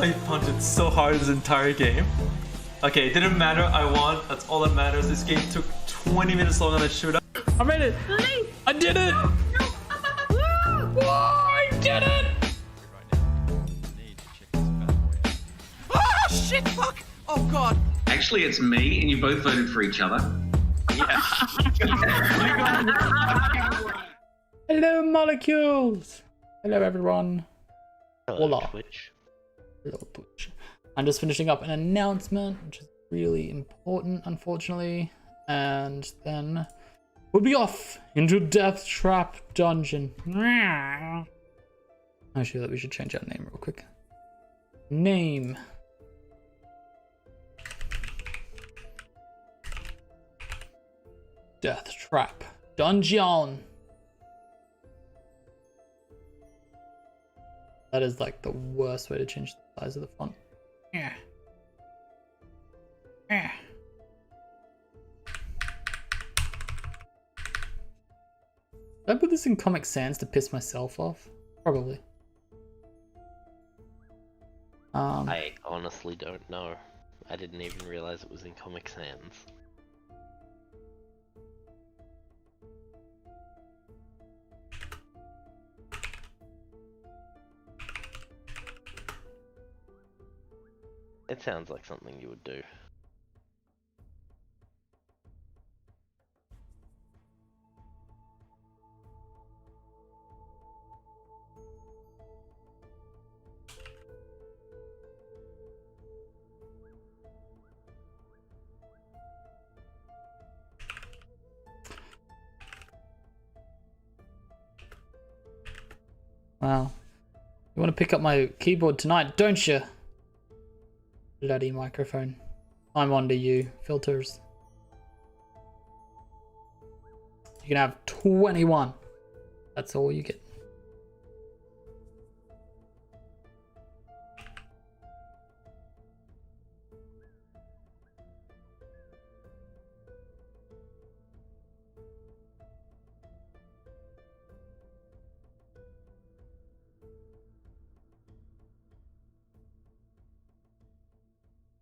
I punted so hard this entire game. Okay, it didn't matter. I won. That's all that matters. This game took 20 minutes longer than it should have. I made it! I did it! I did it! Oh shit! Fuck! Oh god! Actually, it's me, and you both voted for each other. Yeah. Hello, molecules. Hello, everyone. Hello, Hola. Twitch. Hello, Twitch. I'm just finishing up an announcement, which is really important, unfortunately, and then we'll be off into Deathtrap dungeon. Actually, we should change our name real quick. Name. Deathtrap dungeon. That is like the worst way to change the size of the font. Yeah. Yeah. Did I put this in Comic Sans to piss myself off? Probably. I honestly don't know. I didn't even realize it was in Comic Sans. It sounds like something you would do. Wow. You want to pick up my keyboard tonight, don't you? Bloody microphone. I'm onto you. Filters. You can have 21. That's all you get.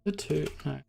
The two, no.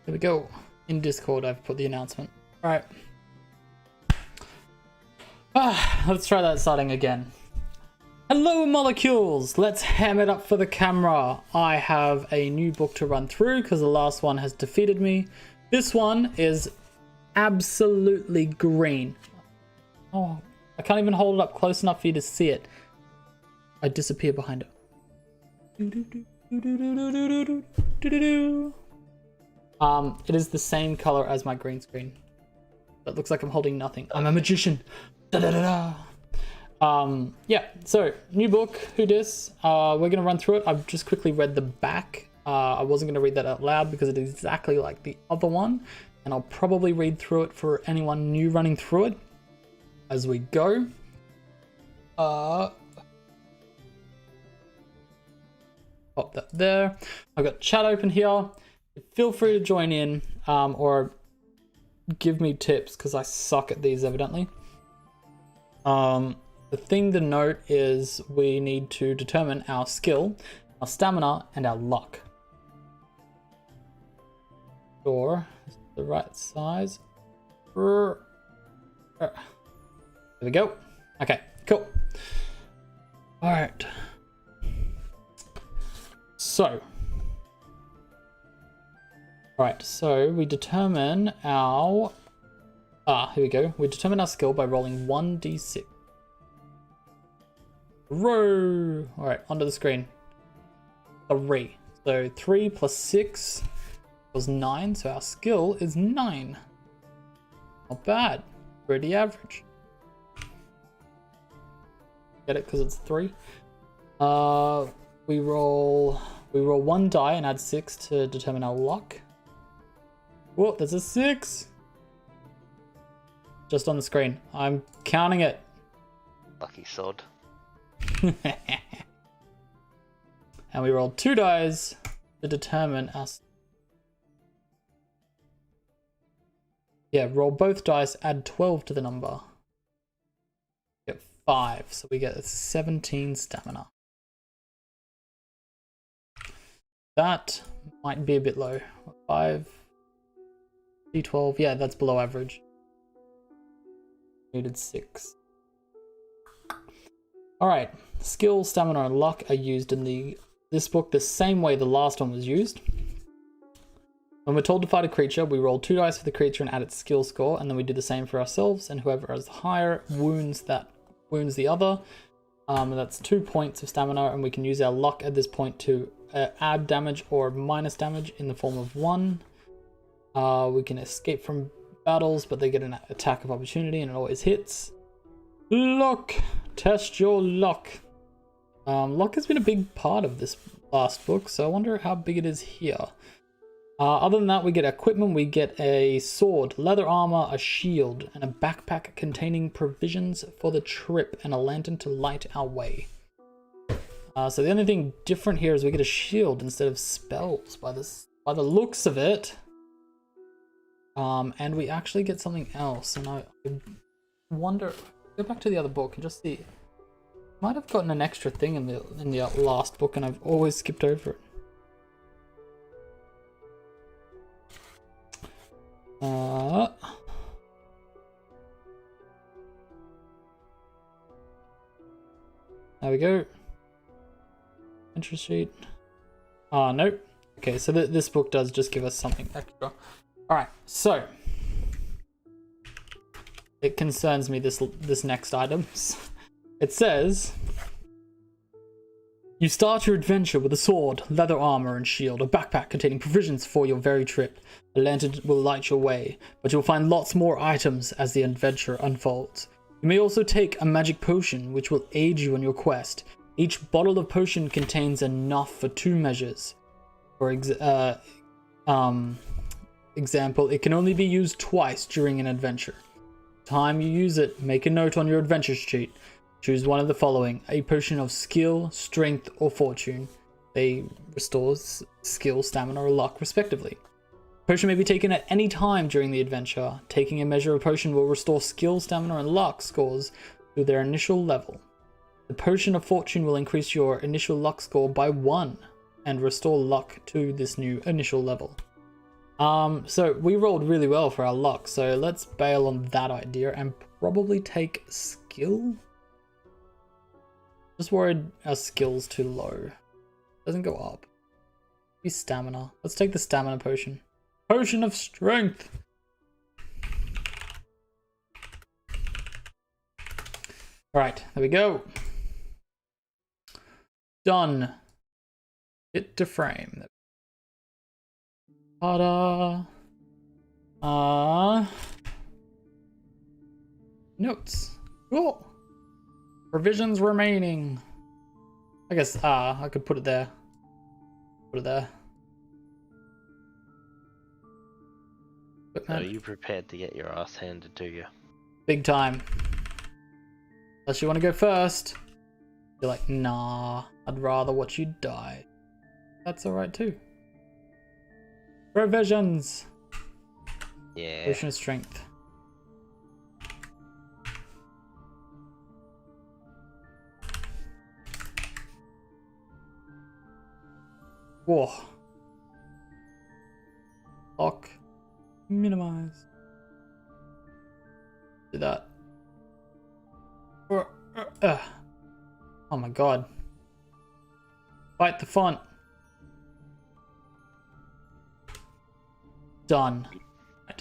There we go. In Discord, I've put the announcement. Alright. Let's try that starting again. Hello, molecules! Let's ham it up for the camera. I have a new book to run through because the last one has defeated me. This one is absolutely green. Oh, I can't even hold it up close enough for you to see it. I disappear behind it. It is the same color as my green screen. It looks like I'm holding nothing. I'm a magician. Da da da da. Yeah, so new book, Who Dis? We're gonna run through it. I've just quickly read the back. I wasn't gonna read that out loud because it is exactly like the other one, and I'll probably read through it for anyone new running through it as we go. Pop that there. I've got chat open here. Feel free to join in or give me tips because I suck at these evidently. The thing to note is we need to determine our skill, our stamina, and our luck. Sure. the right size. There we go. Okay, cool. All right. So. All right, so we determine our... here we go. We determine our skill by rolling 1d6. Row! All right, onto the screen. 3. So 3 plus 6 was 9, so our skill is 9. Not bad. Pretty average. Get it? Because it's 3. We roll 1 die and add 6 to determine our luck. Whoa, that's a 6! Just on the screen. I'm counting it. Lucky sod. And we rolled 2 dice to determine us. Yeah, roll both dice, add 12 to the number. Get 5, so we get 17 stamina. That might be a bit low. 5, D12, yeah, that's below average. Needed 6. Alright, skill, stamina, and luck are used in this book the same way the last one was used. When we're told to fight a creature, we roll 2 dice for the creature and add its skill score, and then we do the same for ourselves, and whoever has the higher wounds the other. And that's 2 points of stamina, and we can use our luck at this point to add damage or minus damage in the form of 1. We can escape from battles, but they get an attack of opportunity, and it always hits. Luck! Test your luck. Luck has been a big part of this last book, so I wonder how big it is here. Other than that, we get equipment. We get a sword, leather armor, a shield, and a backpack containing provisions for the trip, and a lantern to light our way. So the only thing different here is we get a shield instead of spells by the looks of it. And we actually get something else, and I wonder. Go back to the other book and just see. Might have gotten an extra thing in the last book, and I've always skipped over it. There we go. Interest sheet. Nope. Okay, so this book does just give us something extra. Alright, so it concerns me, this next item. It says, you start your adventure with a sword, leather armor and shield, a backpack containing provisions for your very trip. A lantern will light your way, but you'll find lots more items as the adventure unfolds. You may also take a magic potion, which will aid you on your quest. Each bottle of potion contains enough for 2 measures. For example, it can only be used twice during an adventure. Time you use it, make a note on your adventure sheet. Choose one of the following: a potion of skill, strength, or fortune. They restore skill, stamina, or luck, respectively. Potion may be taken at any time during the adventure. Taking a measure of potion will restore skill, stamina, and luck scores to their initial level. The potion of fortune will increase your initial luck score by 1 and restore luck to this new initial level. So we rolled really well for our luck, so let's bail on that idea and probably take skill. Just worried our skill's too low. Doesn't go up. Maybe stamina. Let's take the stamina potion. Potion of strength. Alright, there we go. Done. Hit to frame. Ta-da. Notes. Cool. Provisions remaining. I guess, I could put it there. Put it there. Are you prepared to get your ass handed to you? Big time. Unless you want to go first. You're like, nah, I'd rather watch you die. That's alright too. Provisions. Yeah. Potion of strength. Whoa. Lock. Minimize. Do that. Oh my god. Fight the font. Done.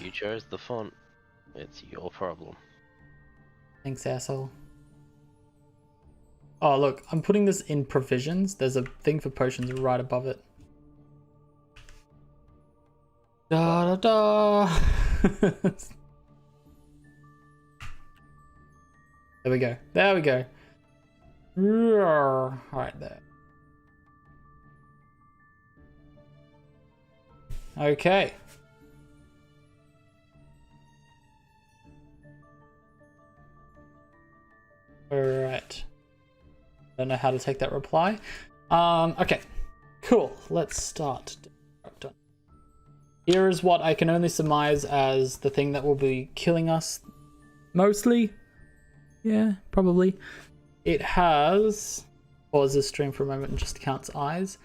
You chose the font. It's your problem. Thanks, asshole. Oh, look, I'm putting this in provisions. There's a thing for potions right above it. Da da da. There we go. There we go. Alright, there. Okay. Alright. Don't know how to take that reply. Okay. Cool. Let's start. Done. Here is what I can only surmise as the thing that will be killing us. Mostly. Yeah, probably. It has... Pause this stream for a moment and just counts eyes.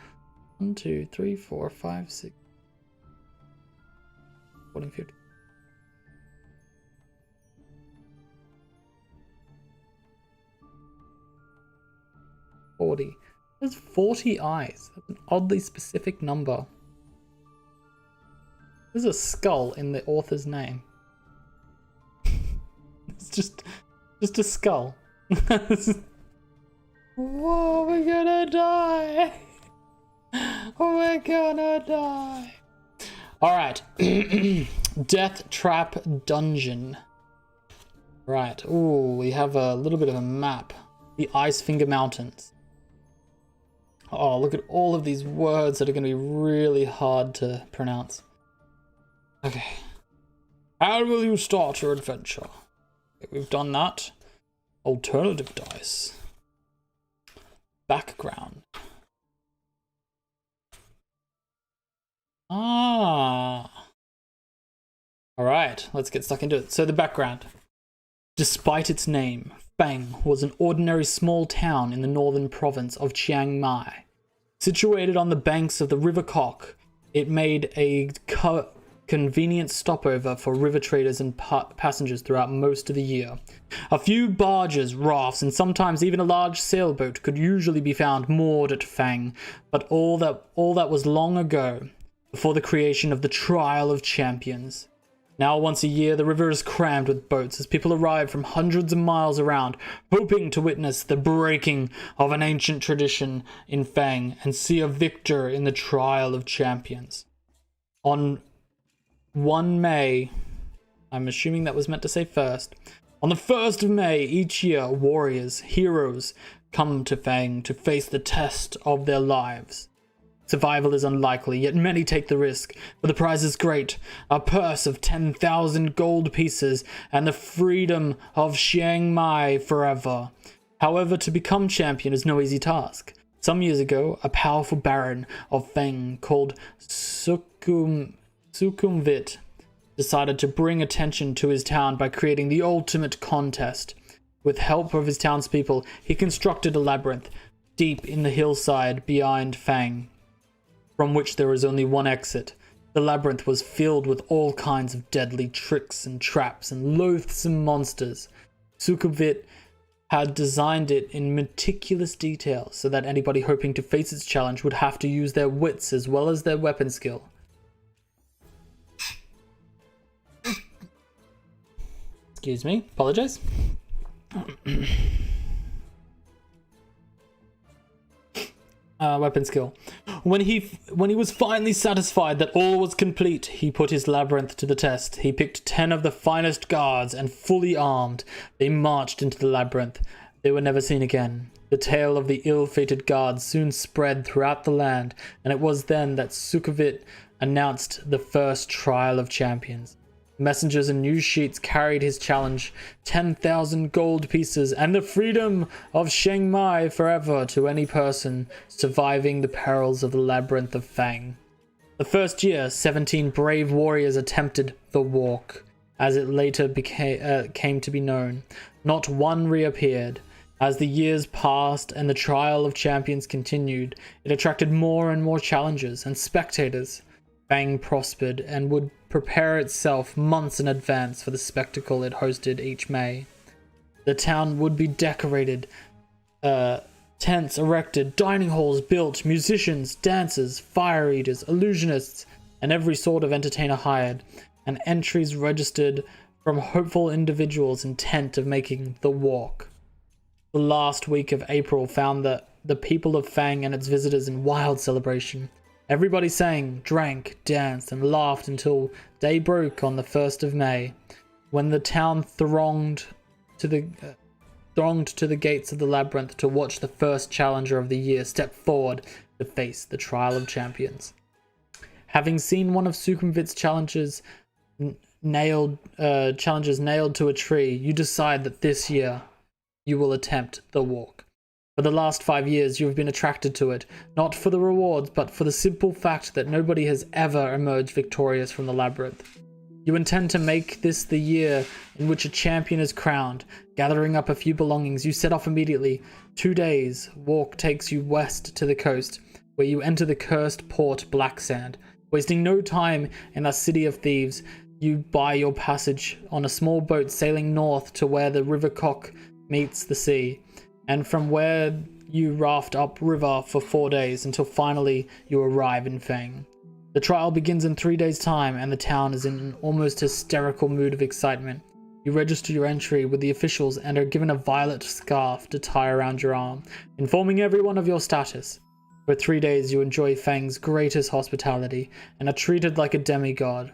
1, 2, 3, 4, 5, 6... 14, 15... 40. There's 40 eyes. That's an oddly specific number. There's a skull in the author's name. It's just a skull. Whoa, we're gonna die. We're gonna die. Alright. Deathtrap Dungeon. Right. Ooh, we have a little bit of a map. The Icefinger Mountains. Oh, look at all of these words that are going to be really hard to pronounce. Okay. How will you start your adventure? Okay, we've done that. Alternative dice. Background. Ah. Alright, let's get stuck into it. So the background. Despite its name, Fang was an ordinary small town in the northern province of Chiang Mai. Situated on the banks of the River Kok, it made a convenient stopover for river traders and passengers throughout most of the year. A few barges, rafts, and sometimes even a large sailboat could usually be found moored at Fang, but all that was long ago, before the creation of the Trial of Champions. Now once a year, the river is crammed with boats as people arrive from hundreds of miles around, hoping to witness the breaking of an ancient tradition in Fang and see a victor in the Trial of Champions. On 1 May, I'm assuming that was meant to say first, on the 1st of May each year, warriors, heroes, come to Fang to face the test of their lives. Survival is unlikely, yet many take the risk, for the prize is great, a purse of 10,000 gold pieces and the freedom of Chiang Mai forever. However, to become champion is no easy task. Some years ago, a powerful baron of Feng called Sukhumvit decided to bring attention to his town by creating the ultimate contest. With help of his townspeople, he constructed a labyrinth deep in the hillside behind Fang, from which there was only one exit. The labyrinth was filled with all kinds of deadly tricks and traps and loathsome monsters. Sukhumvit had designed it in meticulous detail so that anybody hoping to face its challenge would have to use their wits as well as their weapon skill. Excuse me, apologize. Weapon skill. When he was finally satisfied that all was complete, he put his labyrinth to the test. He picked 10 of the finest guards and fully armed, they marched into the labyrinth. They were never seen again. The tale of the ill-fated guards soon spread throughout the land, and it was then that Sukhumvit announced the first Trial of Champions. Messengers and news sheets carried his challenge, 10,000 gold pieces and the freedom of Chiang Mai forever to any person surviving the perils of the Labyrinth of Fang. The first year, 17 brave warriors attempted the walk, as it later came to be known. Not one reappeared. As the years passed and the Trial of Champions continued, it attracted more and more challengers and spectators. Fang prospered and would prepare itself months in advance for the spectacle it hosted each May. The town would be decorated, tents erected, dining halls built, musicians, dancers, fire eaters, illusionists, and every sort of entertainer hired, and entries registered from hopeful individuals intent of making the walk. The last week of April found the people of Fang and its visitors in wild celebration. Everybody sang, drank, danced, and laughed until day broke on the 1st of May, when the town thronged to the gates of the labyrinth to watch the first challenger of the year step forward to face the trial of champions. Having seen one of Sukhumvit's challenges nailed to a tree, you decide that this year you will attempt the walk. For the last 5 years, you have been attracted to it, not for the rewards, but for the simple fact that nobody has ever emerged victorious from the labyrinth. You intend to make this the year in which a champion is crowned. Gathering up a few belongings, you set off immediately. 2 days' walk takes you west to the coast, where you enter the cursed port Black Sand. Wasting no time in a city of thieves, you buy your passage on a small boat sailing north to where the River Cock meets the sea, and from where you raft up river for 4 days until finally you arrive in Fang. The trial begins in 3 days' time, and the town is in an almost hysterical mood of excitement. You register your entry with the officials and are given a violet scarf to tie around your arm, informing everyone of your status. For 3 days you enjoy Fang's greatest hospitality and are treated like a demigod.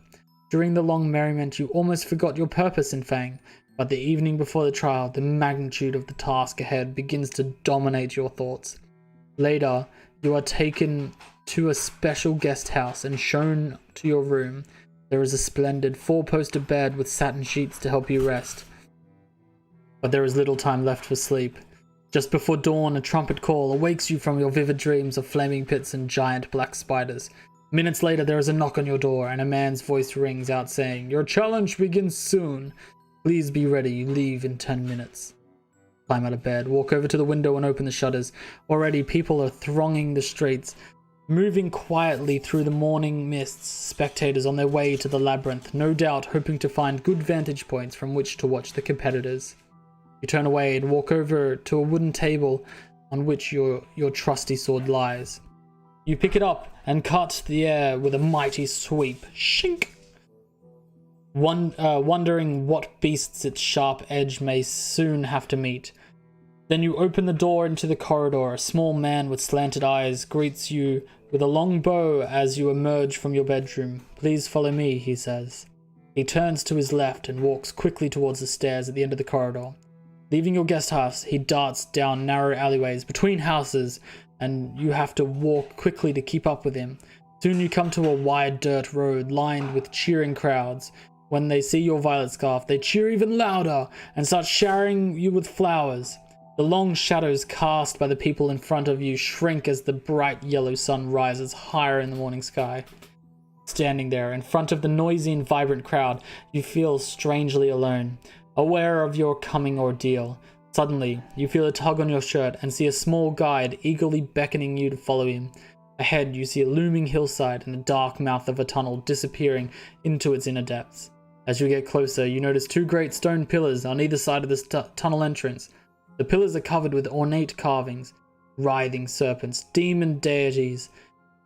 During the long merriment you almost forgot your purpose in Fang, but the evening before the trial, the magnitude of the task ahead begins to dominate your thoughts. Later, you are taken to a special guest house and shown to your room. There is a splendid 4-poster bed with satin sheets to help you rest. But there is little time left for sleep. Just before dawn, a trumpet call awakes you from your vivid dreams of flaming pits and giant black spiders. Minutes later, there is a knock on your door, and a man's voice rings out saying, "Your challenge begins soon. Please be ready, you leave in 10 minutes. Climb out of bed, walk over to the window and open the shutters. Already people are thronging the streets, moving quietly through the morning mists, spectators on their way to the labyrinth, no doubt hoping to find good vantage points from which to watch the competitors. You turn away and walk over to a wooden table on which your trusty sword lies. You pick it up and cut the air with a mighty sweep. Shink! Wondering what beasts its sharp edge may soon have to meet. Then you open the door into the corridor. A small man with slanted eyes greets you with a long bow as you emerge from your bedroom. "Please follow me," he says. He turns to his left and walks quickly towards the stairs at the end of the corridor. Leaving your guest house, he darts down narrow alleyways between houses, and you have to walk quickly to keep up with him. Soon you come to a wide dirt road lined with cheering crowds. When they see your violet scarf, they cheer even louder and start showering you with flowers. The long shadows cast by the people in front of you shrink as the bright yellow sun rises higher in the morning sky. Standing there in front of the noisy and vibrant crowd, you feel strangely alone, aware of your coming ordeal. Suddenly, you feel a tug on your shirt and see a small guide eagerly beckoning you to follow him. Ahead, you see a looming hillside and the dark mouth of a tunnel disappearing into its inner depths. As you get closer, you notice 2 great stone pillars on either side of this tunnel entrance. The pillars are covered with ornate carvings, writhing serpents, demon deities,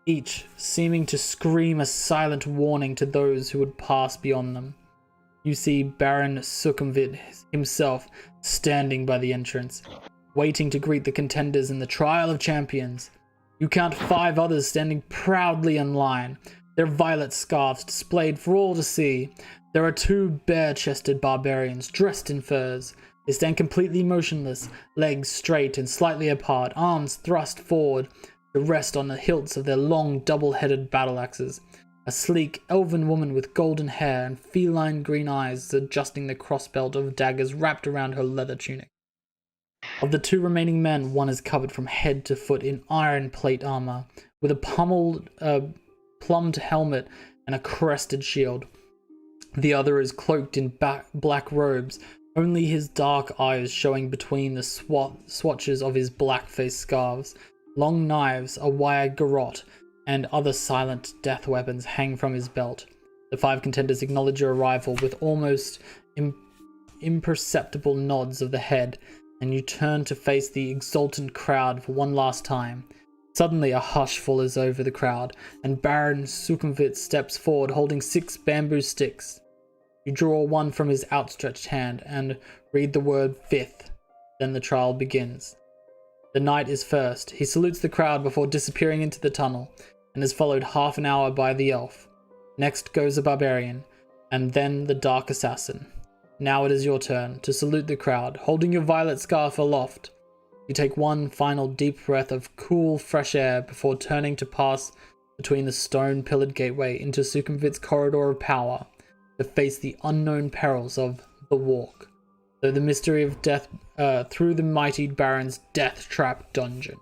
each seeming to scream a silent warning to those who would pass beyond them. You see Baron Sukhumvit himself standing by the entrance, waiting to greet the contenders in the trial of champions. You count 5 others standing proudly in line, their violet scarves displayed for all to see. There are 2 bare-chested barbarians dressed in furs. They stand completely motionless, legs straight and slightly apart, arms thrust forward to rest on the hilts of their long double-headed battle axes. A sleek elven woman with golden hair and feline green eyes is adjusting the crossbelt of daggers wrapped around her leather tunic. Of the 2 remaining men, one is covered from head to foot in iron plate armor, with a plumed helmet and a crested shield. The other is cloaked in black robes, only his dark eyes showing between the swatches of his black-faced scarves. Long knives, a wire garrote, and other silent death weapons hang from his belt. The 5 contenders acknowledge your arrival with almost imperceptible nods of the head, and you turn to face the exultant crowd for one last time. Suddenly a hush falls over the crowd, and Baron Sukhumvit steps forward holding 6 bamboo sticks. You draw one from his outstretched hand and read the word 5th. Then the trial begins. The knight is first. He salutes the crowd before disappearing into the tunnel, and is followed half an hour by the elf. Next goes a barbarian, and then the dark assassin. Now it is your turn to salute the crowd, holding your violet scarf aloft. You take one final deep breath of cool, fresh air before turning to pass between the stone-pillared gateway into Sukhumvit's corridor of power to face the unknown perils of the walk, through the mystery of death, through the mighty Baron's Deathtrap dungeon.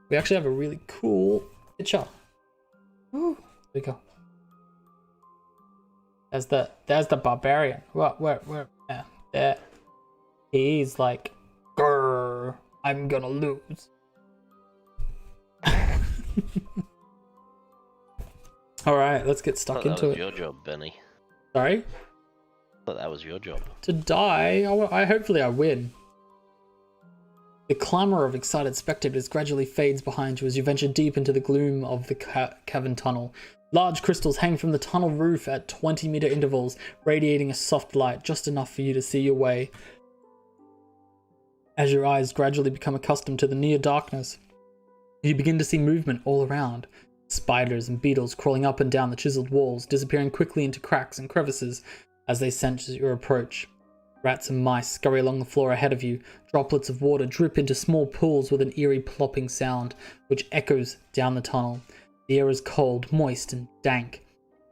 We actually have a really cool picture. Ooh, there we go. There's the barbarian. Where? Yeah, there. He's like, grrr, I'm gonna lose. Alright, let's get stuck into it. That was your job, Benny. Sorry? I thought that was your job. To die? Hopefully I win. The clamour of excited spectators gradually fades behind you as you venture deep into the gloom of the cavern tunnel. Large crystals hang from the tunnel roof at 20-meter intervals, radiating a soft light, just enough for you to see your way. As your eyes gradually become accustomed to the near darkness, you begin to see movement all around. Spiders and beetles crawling up and down the chiseled walls, disappearing quickly into cracks and crevices as they sense your approach. Rats and mice scurry along the floor ahead of you. Droplets of water drip into small pools with an eerie plopping sound, which echoes down the tunnel. The air is cold, moist, and dank.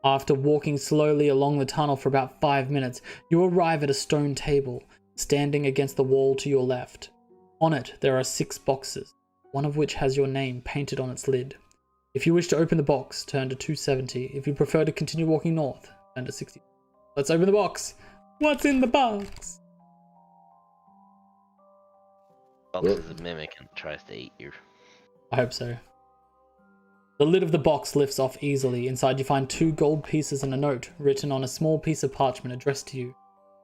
After walking slowly along the tunnel for about 5 minutes, you arrive at a stone table, standing against the wall to your left. On it, there are 6 boxes, one of which has your name painted on its lid. If you wish to open the box, turn to 270. If you prefer to continue walking north, turn to 60. Let's open the box. What's in the box? Box is a mimic and tries to eat you. I hope so. The lid of the box lifts off easily. Inside you find 2 gold pieces and a note written on a small piece of parchment addressed to you.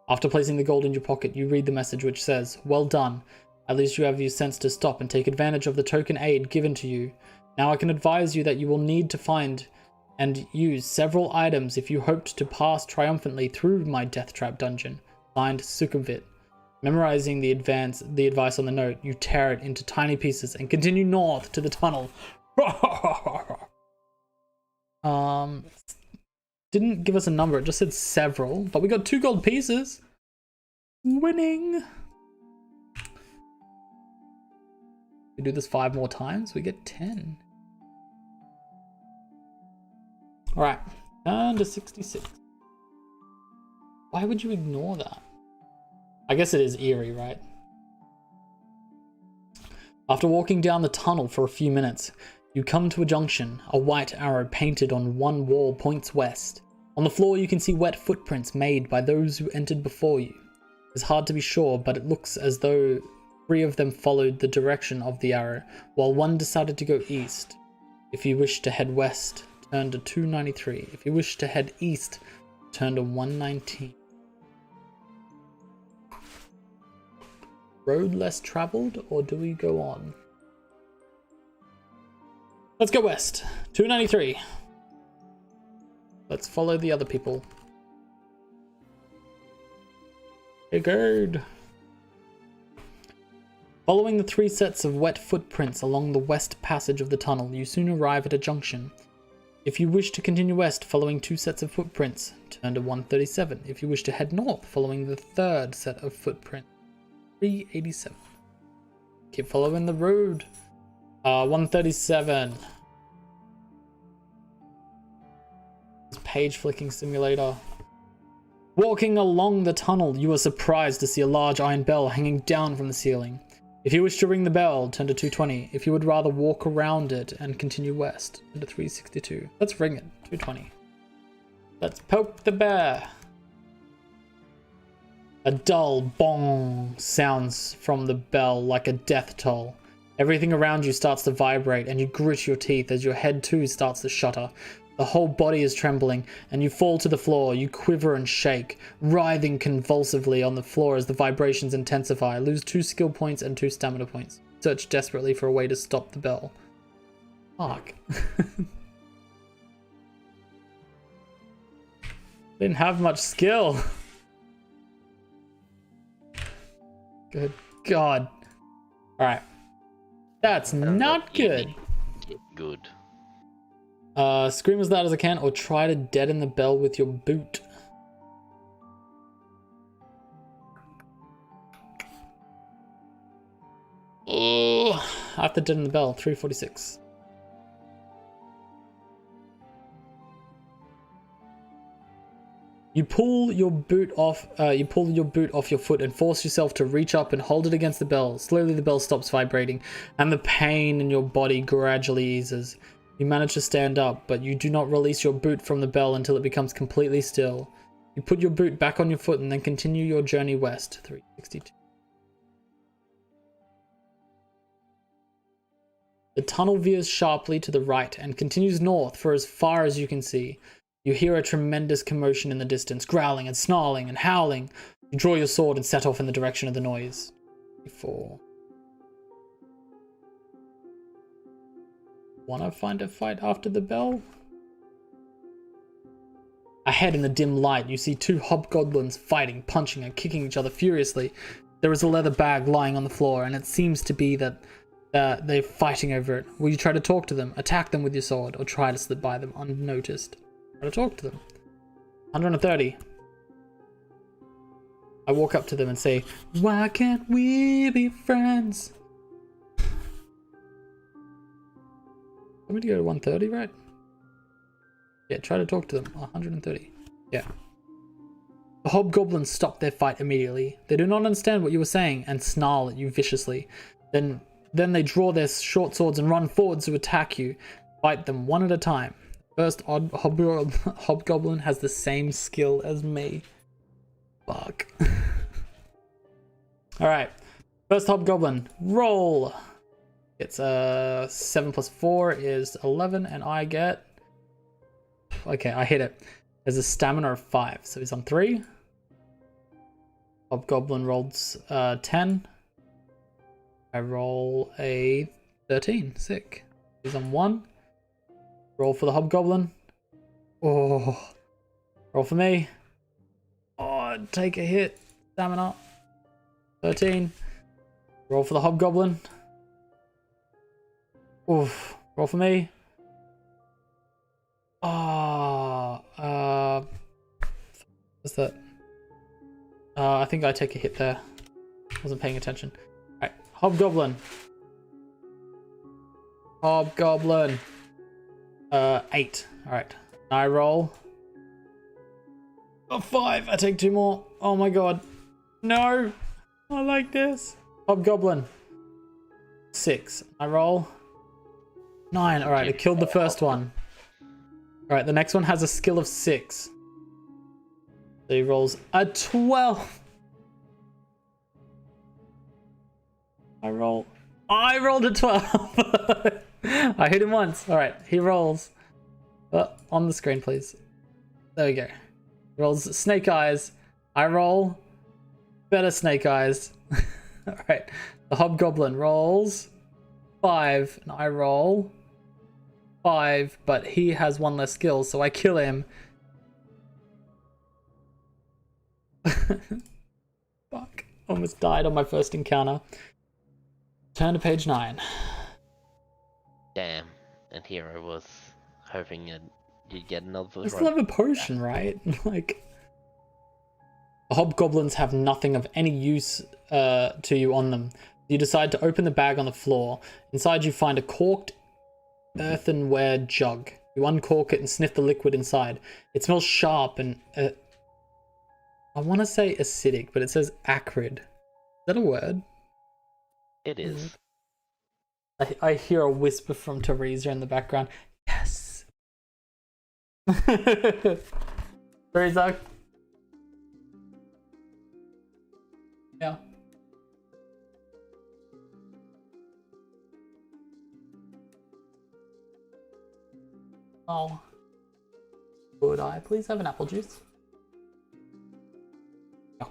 After placing the gold in your pocket, you read the message which says, "Well done. At least you have the sense to stop and take advantage of the token aid given to you. Now I can advise you that you will need to find and use several items if you hoped to pass triumphantly through my Deathtrap dungeon. Signed, Sukhumvit." Memorizing the advice on the note, you tear it into tiny pieces and continue north to the tunnel. Didn't give us a number, it just said several, but we got 2 gold pieces. Winning. We do this 5 more times, we get 10. Alright, turn to 66. Why would you ignore that? I guess it is eerie, right? After walking down the tunnel for a few minutes, you come to a junction. A white arrow painted on one wall points west. On the floor you can see wet footprints made by those who entered before you. It's hard to be sure, but it looks as though 3 of them followed the direction of the arrow, while 1 decided to go east. If you wish to head west, turn to 293. If you wish to head east, turn to 119. Road less traveled, or do we go on? Let's go west. 293. Let's follow the other people. Hey, good. Following the 3 sets of wet footprints along the west passage of the tunnel, you soon arrive at a junction. If you wish to continue west following 2 sets of footprints, turn to 137. If you wish to head north following the 3rd set of footprints, 387. Keep following the road. 137. Page flicking simulator. Walking along the tunnel, you are surprised to see a large iron bell hanging down from the ceiling. If you wish to ring the bell, turn to 220. If you would rather walk around it and continue west, turn to 362. Let's ring it. 220. Let's poke the bear. A dull bong sounds from the bell like a death toll. Everything around you starts to vibrate, and you grit your teeth as your head too starts to shudder. The whole body is trembling, and you fall to the floor. You quiver and shake, writhing convulsively on the floor as the vibrations intensify. Lose 2 skill points and 2 stamina points. Search desperately for a way to stop the bell. Fuck. Didn't have much skill. Good God. Alright. That's not good. Get good. Scream as loud as I can, or try to deaden the bell with your boot. Oh, I have to deaden the bell. 346. You pull your boot off. You pull your boot off your foot and force yourself to reach up and hold it against the bell. Slowly, the bell stops vibrating, and the pain in your body gradually eases. You manage to stand up, but you do not release your boot from the bell until it becomes completely still. You put your boot back on your foot and then continue your journey west. 362. The tunnel veers sharply to the right and continues north for as far as you can see. You hear a tremendous commotion in the distance, growling and snarling and howling. You draw your sword and set off in the direction of the noise. 4. Wanna find a fight after the bell? Ahead in the dim light, you see 2 hobgoblins fighting, punching and kicking each other furiously. There is a leather bag lying on the floor, and it seems to be that they're fighting over it. Will you try to talk to them, attack them with your sword, or try to slip by them unnoticed? Try to talk to them. 130. I walk up to them and say, "Why can't we be friends?" Want me to go to 130, right? Yeah, try to talk to them. 130. Yeah. The hobgoblins stop their fight immediately. They do not understand what you were saying and snarl at you viciously. Then they draw their short swords and run forwards to attack you. Fight them one at a time. First hobgoblin has the same skill as me. Fuck. Alright. First hobgoblin. Roll. It's 7 plus 4 is 11, and I get... Okay, I hit it. There's a stamina of 5, so he's on 3. Hobgoblin rolls 10. I roll a 13. Sick. He's on 1. Roll for the hobgoblin. Oh. Roll for me. Oh, take a hit. Stamina. 13. Roll for the hobgoblin. Oof. Roll for me. What's that? I think I take a hit there. Wasn't paying attention. Alright. Hobgoblin. Hobgoblin. 8. Alright. I roll. A 5. I take 2 more. Oh my god. No. I like this. Hobgoblin. 6. I roll. 9. Alright, I killed the first one. Alright, the next one has a skill of 6. So he rolls a 12. I rolled a 12. I hit him once. Alright, he rolls. On the screen, please. There we go. Rolls snake eyes. I roll better snake eyes. Alright, the hobgoblin rolls 5, and I roll 5, but he has 1 less skill, so I kill him. Fuck. Almost died on my first encounter. Turn to page 9. Damn. And here I was hoping you'd get another. I still have a potion, right? Like, hobgoblins have nothing of any use to you on them. You decide to open the bag on the floor. Inside you find a corked earthenware jug. You uncork it and sniff the liquid inside. It smells sharp and I want to say acidic, but it says acrid. Is that a word? It is. I hear a whisper from Teresa in the background. Yes. Teresa. Yeah. Oh. Would I please have an apple juice? No.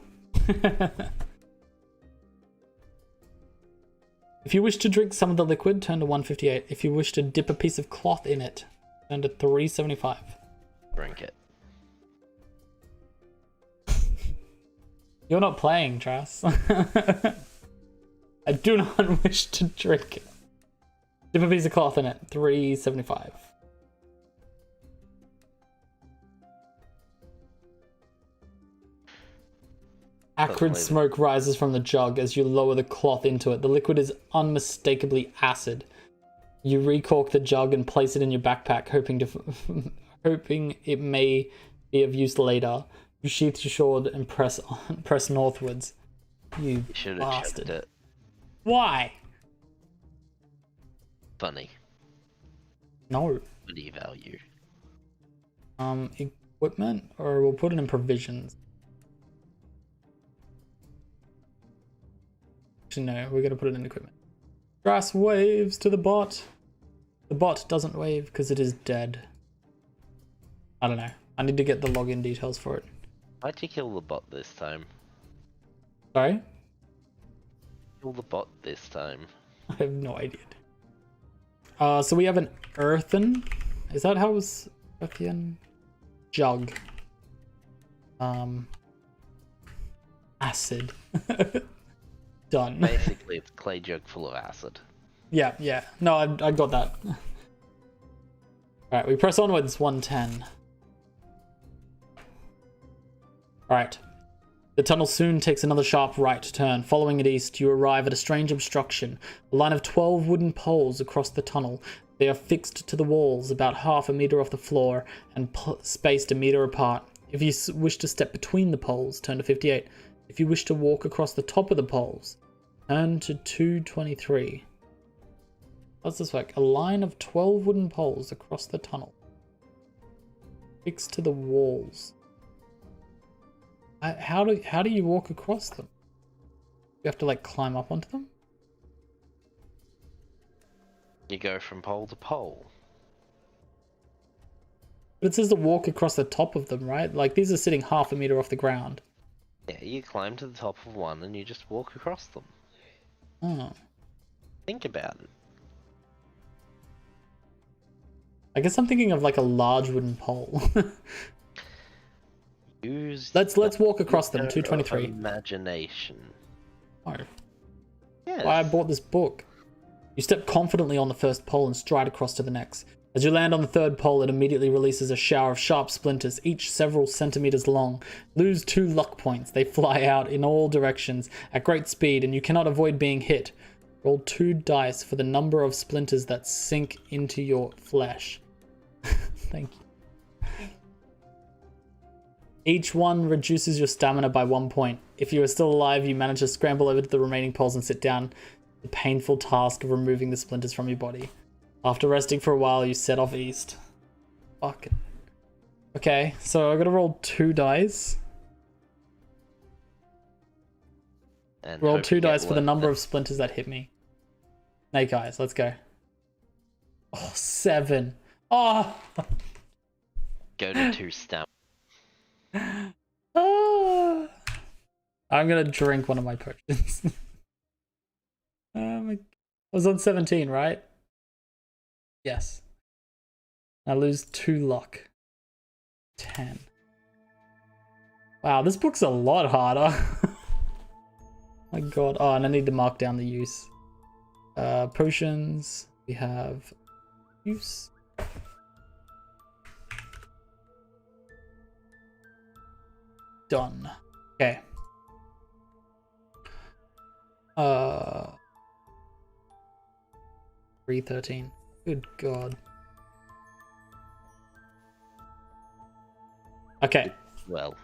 If you wish to drink some of the liquid, turn to 158. If you wish to dip a piece of cloth in it, turn to 375. Drink it. You're not playing, Trass. I do not wish to drink it. Dip a piece of cloth in it, 375. Acrid smoke rises from the jug as you lower the cloth into it. The liquid is unmistakably acid. You recork the jug and place it in your backpack, hoping it may be of use later. You sheath your sword and press northwards. You should have bastard. checked it. Why? Funny. No. What do you value? Equipment, or we'll put it in provisions. Actually, no, we're gonna put it in equipment. Grass waves to the bot. The bot doesn't wave because it is dead. I don't know. I need to get the login details for it. Why'd you kill the bot this time? Sorry? Kill the bot this time. I have no idea. So we have an earthen. Is that how it's earthen? Jug. Acid. Done. Basically, it's a clay jug full of acid. Yeah. No, I got that. Alright, we press onwards, 110. Alright. The tunnel soon takes another sharp right turn. Following it east, you arrive at a strange obstruction. A line of 12 wooden poles across the tunnel. They are fixed to the walls, about half a meter off the floor, and spaced a meter apart. If you wish to step between the poles, turn to 58. If you wish to walk across the top of the poles, turn to 223. What's this like? A line of 12 wooden poles across the tunnel. Fixed to the walls. How do you walk across them? You have to like climb up onto them? You go from pole to pole. But it says to walk across the top of them, right? Like these are sitting half a meter off the ground. Yeah, you climb to the top of one and you just walk across them. Oh. Think about it. I guess I'm thinking of like a large wooden pole. Let's walk across them. 223. Imagination. Oh. Yes. Why I bought this book. You step confidently on the first pole and stride across to the next. As you land on the third pole, it immediately releases a shower of sharp splinters, each several centimeters long. Lose 2 luck points. They fly out in all directions at great speed, and you cannot avoid being hit. Roll 2 dice for the number of splinters that sink into your flesh. Thank you. Each one reduces your stamina by 1 point. If you are still alive, you manage to scramble over to the remaining poles and sit down. The painful task of removing the splinters from your body. After resting for a while, you set off east. Fuck it. Okay, so I gotta roll 2 dice. And Roll hope 2 you get dice for the one number that- of splinters that hit me. Snake eyes, let's go. Oh, 7. Oh! Go to 2 stamina. Ah. I'm gonna drink one of my potions. I was on 17, right? Yes. I lose 2 luck. 10. Wow, this book's a lot harder. My god. Oh, and I need to mark down the use. Potions. We have use. Done. Okay. 313. Good god. Okay. Well,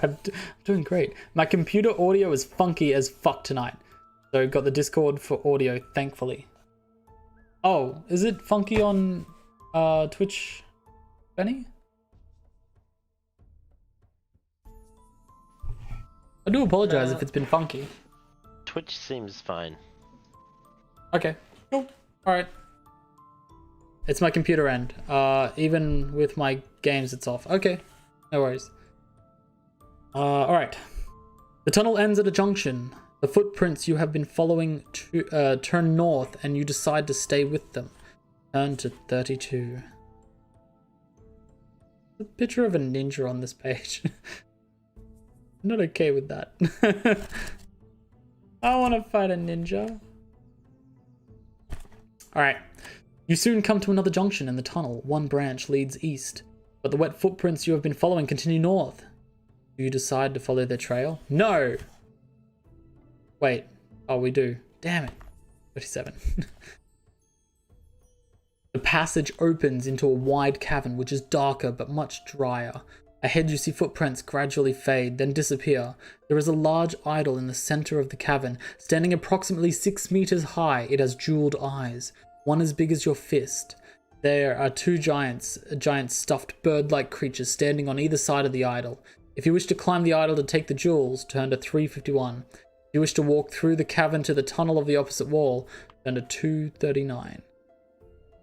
I'm doing great. My computer audio is funky as fuck tonight. So got the Discord for audio, thankfully. Oh, is it funky on Twitch, Benny? I do apologize if it's been funky. Twitch seems fine. Okay, cool. Alright. It's my computer end. Even with my games, it's off. Okay, no worries. Alright. The tunnel ends at a junction. The footprints you have been following turn north and you decide to stay with them. Turn to 32. A picture of a ninja on this page. I'm not okay with that. I want to fight a ninja. Alright. You soon come to another junction in the tunnel. One branch leads east, but the wet footprints you have been following continue north. Do you decide to follow their trail? No! Wait. Oh, we do. Damn it. 37. The passage opens into a wide cavern which is darker but much drier. Ahead you see footprints gradually fade, then disappear. There is a large idol in the center of the cavern. Standing approximately 6 meters high, it has jeweled eyes. One as big as your fist. There are two giant stuffed bird-like creatures standing on either side of the idol. If you wish to climb the idol to take the jewels, turn to 351. If you wish to walk through the cavern to the tunnel of the opposite wall, turn to 239.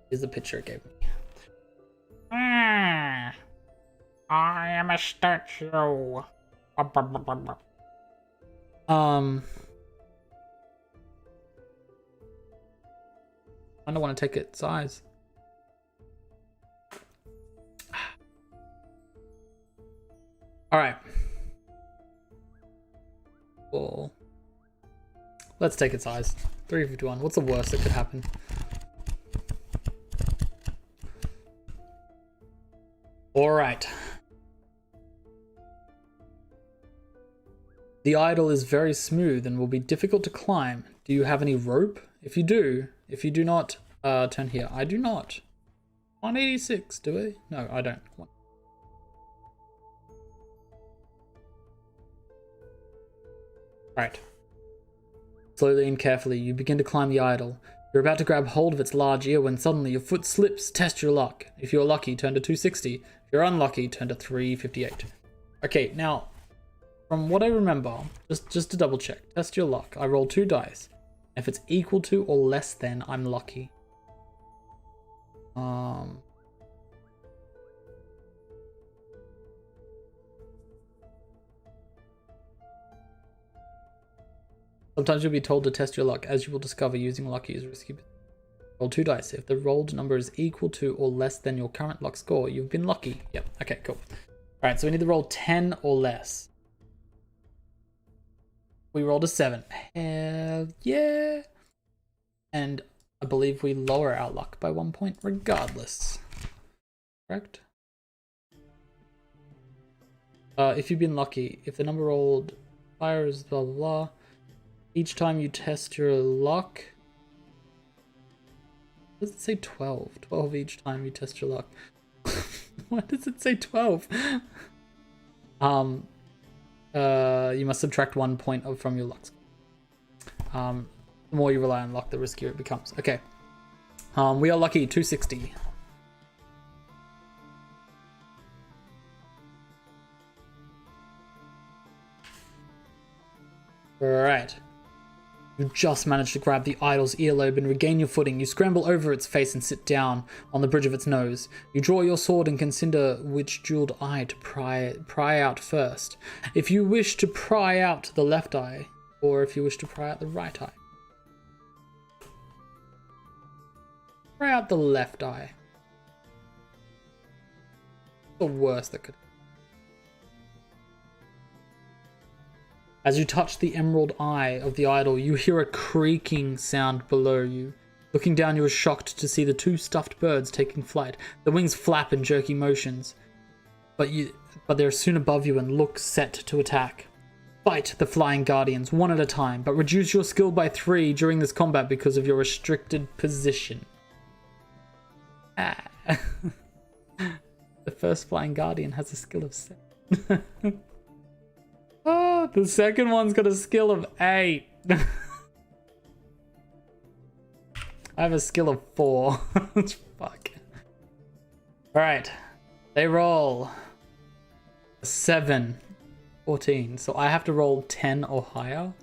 Here's the picture it gave me. I am a statue. I don't want to take its size. Alright. Well, let's take its size. 351. What's the worst that could happen? Alright. The idol is very smooth and will be difficult to climb. Do you have any rope? If you do not, turn here. I do not. 186, do I? No, I don't. Right. Slowly and carefully, you begin to climb the idol. You're about to grab hold of its large ear when suddenly your foot slips. Test your luck. If you're lucky, turn to 260. If you're unlucky, turn to 358. Okay, now, from what I remember, just to double check, test your luck. I roll 2 dice. If it's equal to or less than, I'm lucky. Sometimes you'll be told to test your luck, as you will discover using lucky is risky. Roll 2 dice. If the rolled number is equal to or less than your current luck score, you've been lucky. Yep, okay, cool. Alright, so we need to roll 10 or less. We rolled a 7. Hell yeah! And I believe we lower our luck by 1 point regardless. Correct? If you've been lucky, if the number rolled higher is blah blah blah. Each time you test your luck. Does it say 12? 12 each time you test your luck. Why does it say 12? You must subtract 1 point from your luck score. The more you rely on luck, the riskier it becomes. Okay. We are lucky, 260. Alright. You just managed to grab the idol's earlobe and regain your footing. You scramble over its face and sit down on the bridge of its nose. You draw your sword and consider which jeweled eye to pry out first. If you wish to pry out the left eye, or if you wish to pry out the right eye. Pry out the left eye. The worst that could. As you touch the emerald eye of the idol, you hear a creaking sound below you. Looking down, you are shocked to see the 2 stuffed birds taking flight. The wings flap in jerky motions, but they're soon above you and look set to attack. Fight the flying guardians one at a time, but reduce your skill by 3 during this combat because of your restricted position. The first flying guardian has a skill of 7. Oh, the second one's got a skill of 8. I have a skill of 4. Fuck. Alright. They roll 7. 14. So I have to roll 10 or higher.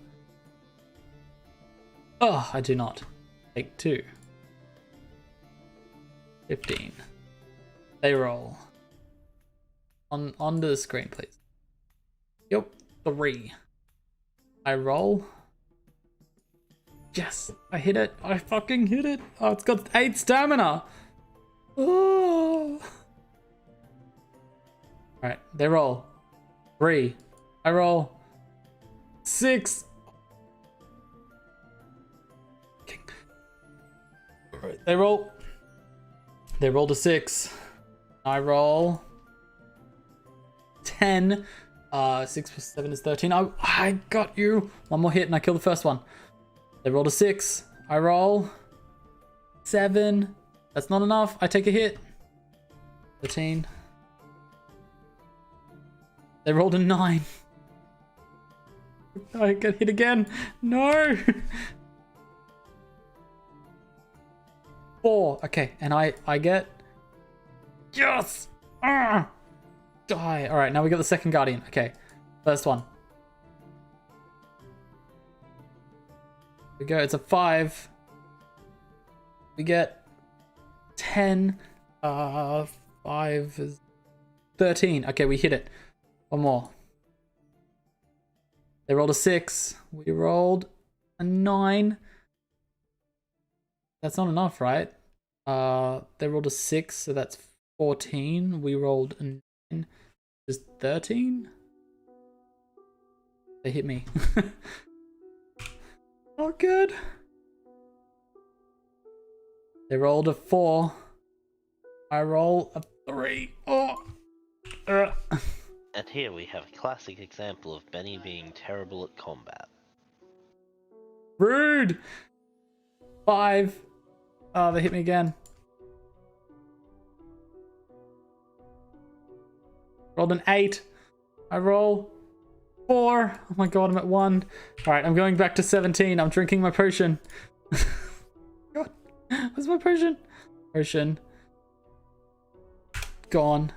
Oh, I do not. Take 2. 15. They roll. Onto the screen, please. Yep, 3. I roll. Yes, I hit it. I fucking hit it. Oh, it's got 8 stamina. Oh. Alright, they roll. 3. I roll. 6. Okay. Alright, they roll. They rolled a 6. I roll 10. 6 plus 7 is 13. I got you. One more hit and I kill the first one. They rolled a 6. I roll 7. That's not enough. I take a hit. 13. They rolled a 9. I get hit again. No. 4. Okay, and I get... Yes! Die. Alright, now we got the second guardian. Okay, first one. Here we go, it's a 5. We get 10. 5 is 13. Okay, we hit it. One more. They rolled a 6. We rolled a 9. That's not enough, right? They rolled a 6, so that's 14. We rolled a 9. Is 13? They hit me. Not good. They rolled a 4. I roll a 3. Oh. And here we have a classic example of Benny being terrible at combat. Rude. 5. Oh, they hit me again. Rolled an 8. I roll 4. Oh my god, I'm at 1. Alright, I'm going back to 17. I'm drinking my potion. God, where's my potion? Potion. Gone.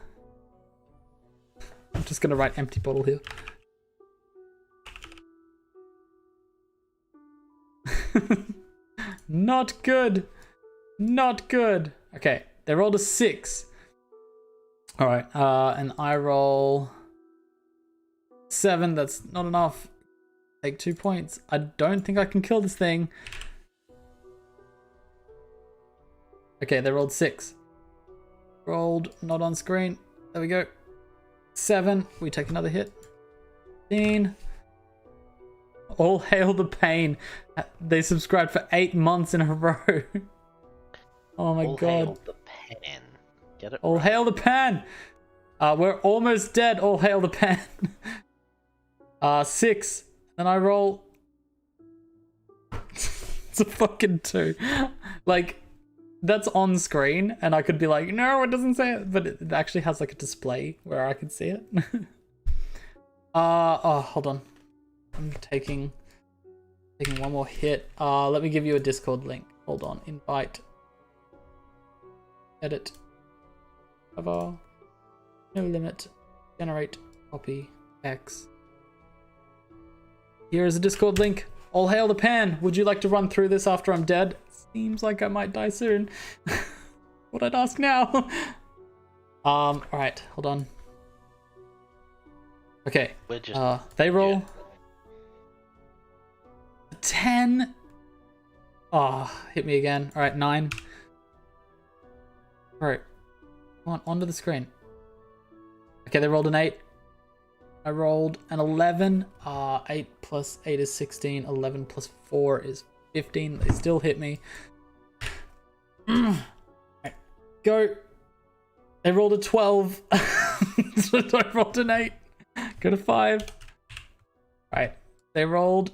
I'm just gonna write empty bottle here. Not good. Not good. Okay, they rolled a 6. Alright, and I roll 7. That's not enough. Take 2 points. I don't think I can kill this thing. Okay, they rolled 6. Rolled, not on screen. There we go. 7. We take another hit. 15. All hail the pain. They subscribed for 8 months in a row. Oh my All god. hail the pan. Get it All right. hail the pan. We're almost dead. All hail the pan. 6. Then I roll. It's a fucking 2. Like, that's on screen, and I could be like, no, it doesn't say it, but it actually has like a display where I can see it. Oh, hold on. I'm taking one more hit. Let me give you a Discord link. Hold on. Invite. Edit. Cover. No limit. Generate. Copy. X. Here is a Discord link. All hail the pan. Would you like to run through this after I'm dead? Seems like I might die soon. What I'd ask now. Alright, hold on. Okay. We're just they roll 10. Oh, hit me again. Alright, 9. Alright. Come on, onto the screen. Okay, they rolled an 8. I rolled an 11. 8 plus 8 is 16. 11 plus 4 is 15. They still hit me. Right, go. They rolled a 12. So I rolled an 8. Go to 5. Right. They rolled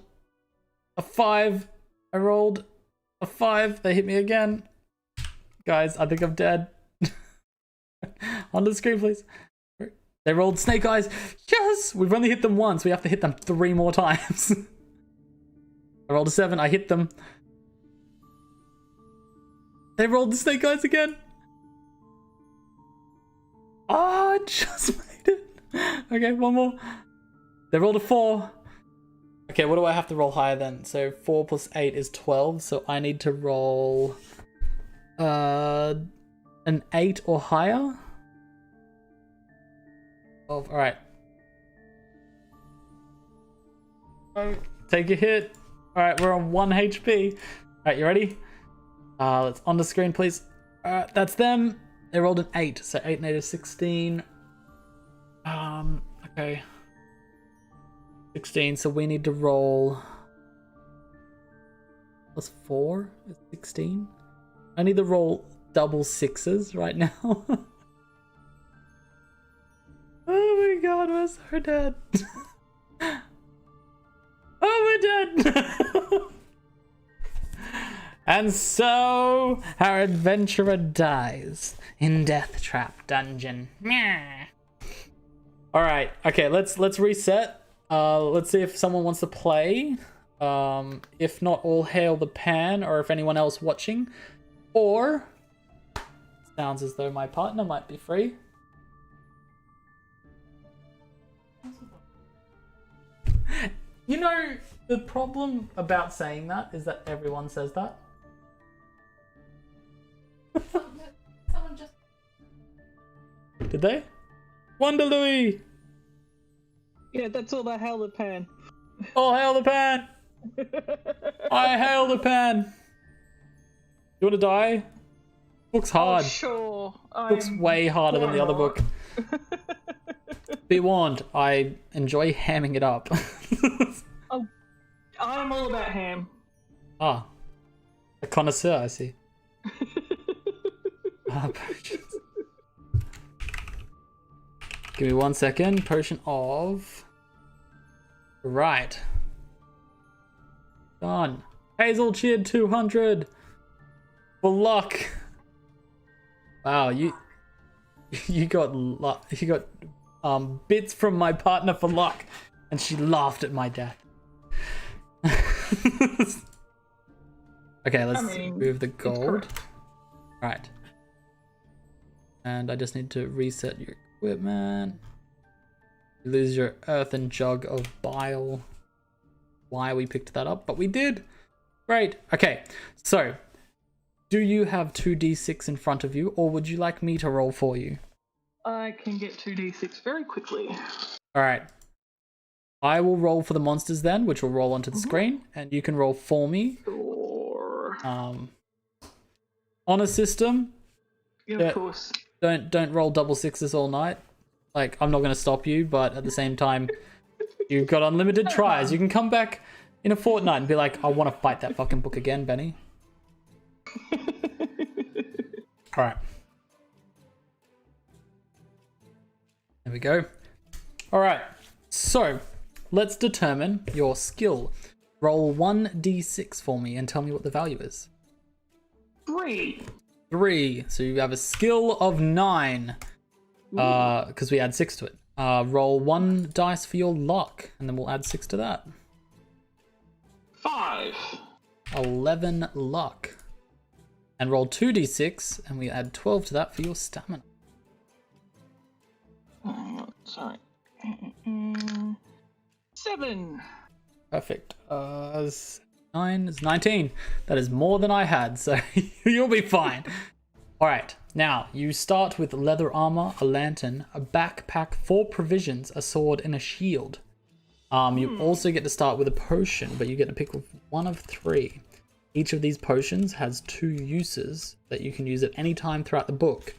a 5. I rolled a 5. They hit me again. Guys, I think I'm dead. Onto the screen, please. They rolled snake eyes. Yes! We've only hit them once. We have to hit them 3 more times. I rolled a 7. I hit them. They rolled the snake eyes again. Oh, I just made it. Okay, one more. They rolled a 4. Okay, what do I have to roll higher then? So 4 plus 8 is 12. So I need to roll an 8 or higher. 12, alright. Take a hit. Alright, we're on 1 HP. Alright, you ready? Let's on the screen, please. Alright, that's them. They rolled an 8, so 8 and 8 is 16. Okay. 16, so we need to roll plus 4 is 16. I need to roll double 6s right now. Oh my god, we're so dead. Oh, we're dead. And so our adventurer dies in Deathtrap dungeon. Alright, okay, let's reset. Let's see if someone wants to play. If not, all hail the pan, or if anyone else watching. Or sounds as though my partner might be free. You know, the problem about saying that is that everyone says that. Someone just... Did they? Wonder Louis! Yeah, that's all the hail the pan. All hail the pan! I hail the pan! You wanna die? Book's hard. Oh, sure. Book's way harder than the other book. Be warned, I enjoy hamming it up. Oh, I'm all about ham. Ah. A connoisseur, I see. Potions. Give me 1 second. Potion of... Right. Done. Hazel cheered 200. For luck. Wow, you got bits from my partner for luck, and she laughed at my death. Okay, let's move the gold. Right. And I just need to reset your equipment. You lose your earthen jug of bile. Why we picked that up, but we did. Great. Okay, so do you have 2d6 in front of you, or would you like me to roll for you? I can get 2d6 very quickly. All right. I will roll for the monsters then, which will roll onto the screen, and you can roll for me. Sure. On a system. Yeah, of course. Don't roll double sixes all night. Like, I'm not going to stop you, but at the same time, you've got unlimited tries. You can come back in a fortnight and be like, I want to fight that fucking book again, Benny. All right. There we go. All right. So, let's determine your skill. Roll 1d6 for me and tell me what the value is. 3. 3. So you have a skill of 9. Because we add 6 to it. Roll 1 dice for your luck, and then we'll add 6 to that. 5. 11 luck. And roll 2d6, and we add 12 to that for your stamina. Sorry. 7. Perfect. 9 is 19. That is more than I had, so you'll be fine. Alright, now you start with leather armor, a lantern, a backpack, 4 provisions, a sword, and a shield. You also get to start with a potion, but you get to pick one of 3. Each of these potions has 2 uses that you can use at any time throughout the book.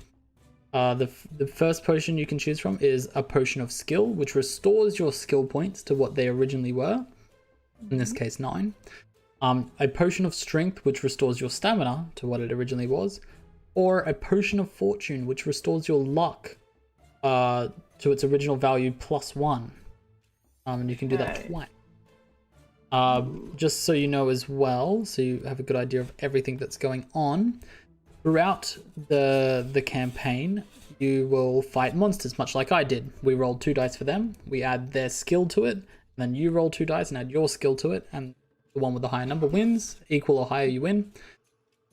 The first potion you can choose from is a potion of skill, which restores your skill points to what they originally were. In this case, 9. A potion of strength, which restores your stamina to what it originally was. Or a potion of fortune, which restores your luck to its original value +1. And you can do that twice. Just so you know as well, so you have a good idea of everything that's going on. Throughout the campaign, you will fight monsters, much like I did. We rolled 2 dice for them, we add their skill to it, and then you roll 2 dice and add your skill to it, and the one with the higher number wins. Equal or higher, you win.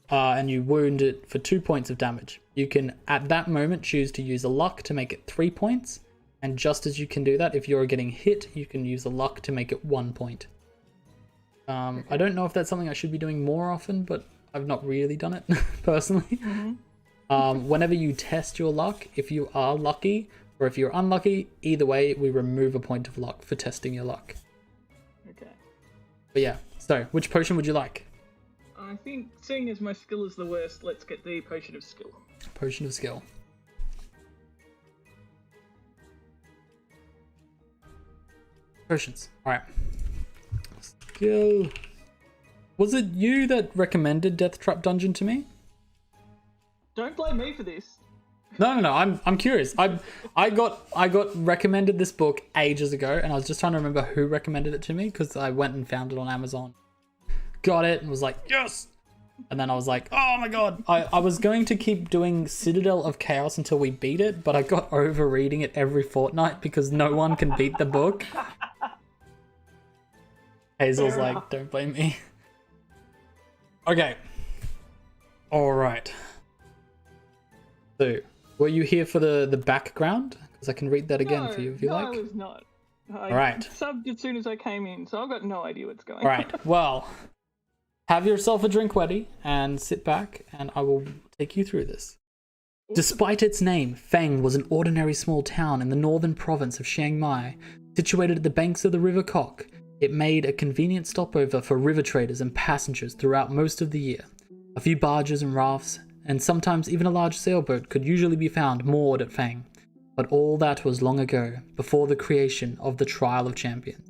And you wound it for 2 points of damage. You can, at that moment, choose to use a luck to make it 3 points. And just as you can do that, if you're getting hit, you can use a luck to make it 1 point. I don't know if that's something I should be doing more often, but I've not really done it, personally. Whenever you test your luck, if you are lucky or if you're unlucky, either way, we remove a point of luck for testing your luck. Okay. But yeah, so which potion would you like? I think, seeing as my skill is the worst, let's get the potion of skill. Potion of skill. Potions. Alright. Skill. Was it you that recommended Deathtrap Dungeon to me? Don't blame me for this. No. I'm curious. I got recommended this book ages ago, and I was just trying to remember who recommended it to me because I went and found it on Amazon. Got it and was like, yes! And then I was like, oh my god. I was going to keep doing Citadel of Chaos until we beat it, but I got over reading it every fortnight because no one can beat the book. Hazel's like, don't blame me. Okay. Alright. So, were you here for the background? Because I can read that again for you if you like. No, I was not. I Alright. subbed as soon as I came in, so I've got no idea what's going on. Alright, well, have yourself a drink ready and sit back and I will take you through this. Despite its name, Feng was an ordinary small town in the northern province of Chiang Mai. Situated at the banks of the River Kok, it made a convenient stopover for river traders and passengers throughout most of the year. A few barges and rafts, and sometimes even a large sailboat could usually be found moored at Feng. But all that was long ago, before the creation of the Trial of Champions.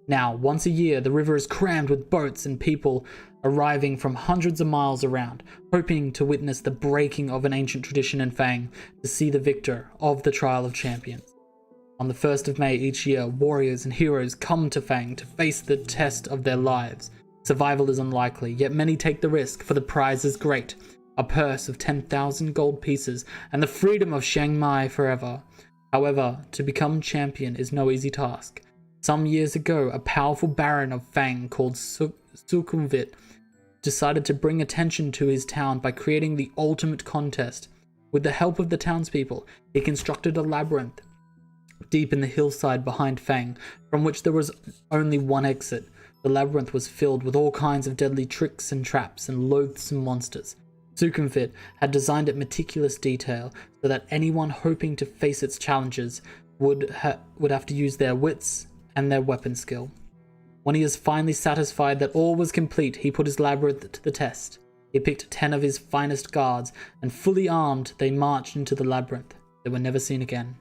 Now, once a year, the river is crammed with boats and people arriving from hundreds of miles around, hoping to witness the breaking of an ancient tradition in Fang to see the victor of the Trial of Champions. On the 1st of May each year, warriors and heroes come to Fang to face the test of their lives. Survival is unlikely, yet many take the risk, for the prize is great. A purse of 10,000 gold pieces and the freedom of Chiang Mai forever. However, to become champion is no easy task. Some years ago, a powerful baron of Fang called Sukhumvit decided to bring attention to his town by creating the ultimate contest. With the help of the townspeople, he constructed a labyrinth deep in the hillside behind Fang, from which there was only one exit. The labyrinth was filled with all kinds of deadly tricks and traps and loathsome monsters. Sukhumvit had designed it meticulous detail so that anyone hoping to face its challenges would have to use their wits and their weapon skill. When he is finally satisfied that all was complete, he put his labyrinth to the test. He picked 10 of his finest guards, and fully armed, they marched into the labyrinth. They were never seen again.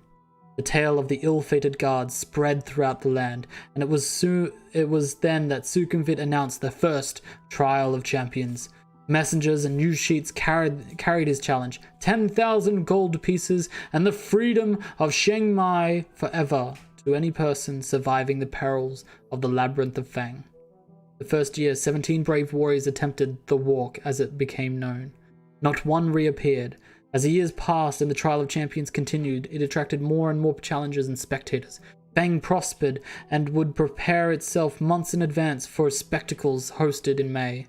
The tale of the ill-fated guards spread throughout the land, and it was then that Sukhumvit announced the first Trial of Champions. Messengers and news sheets carried his challenge, 10,000 gold pieces and the freedom of Chiang Mai forever to any person surviving the perils of the Labyrinth of Fang. The first year, 17 brave warriors attempted the walk as it became known. Not one reappeared. As the years passed and the Trial of Champions continued, it attracted more and more challengers and spectators. Fang prospered and would prepare itself months in advance for spectacles hosted in May.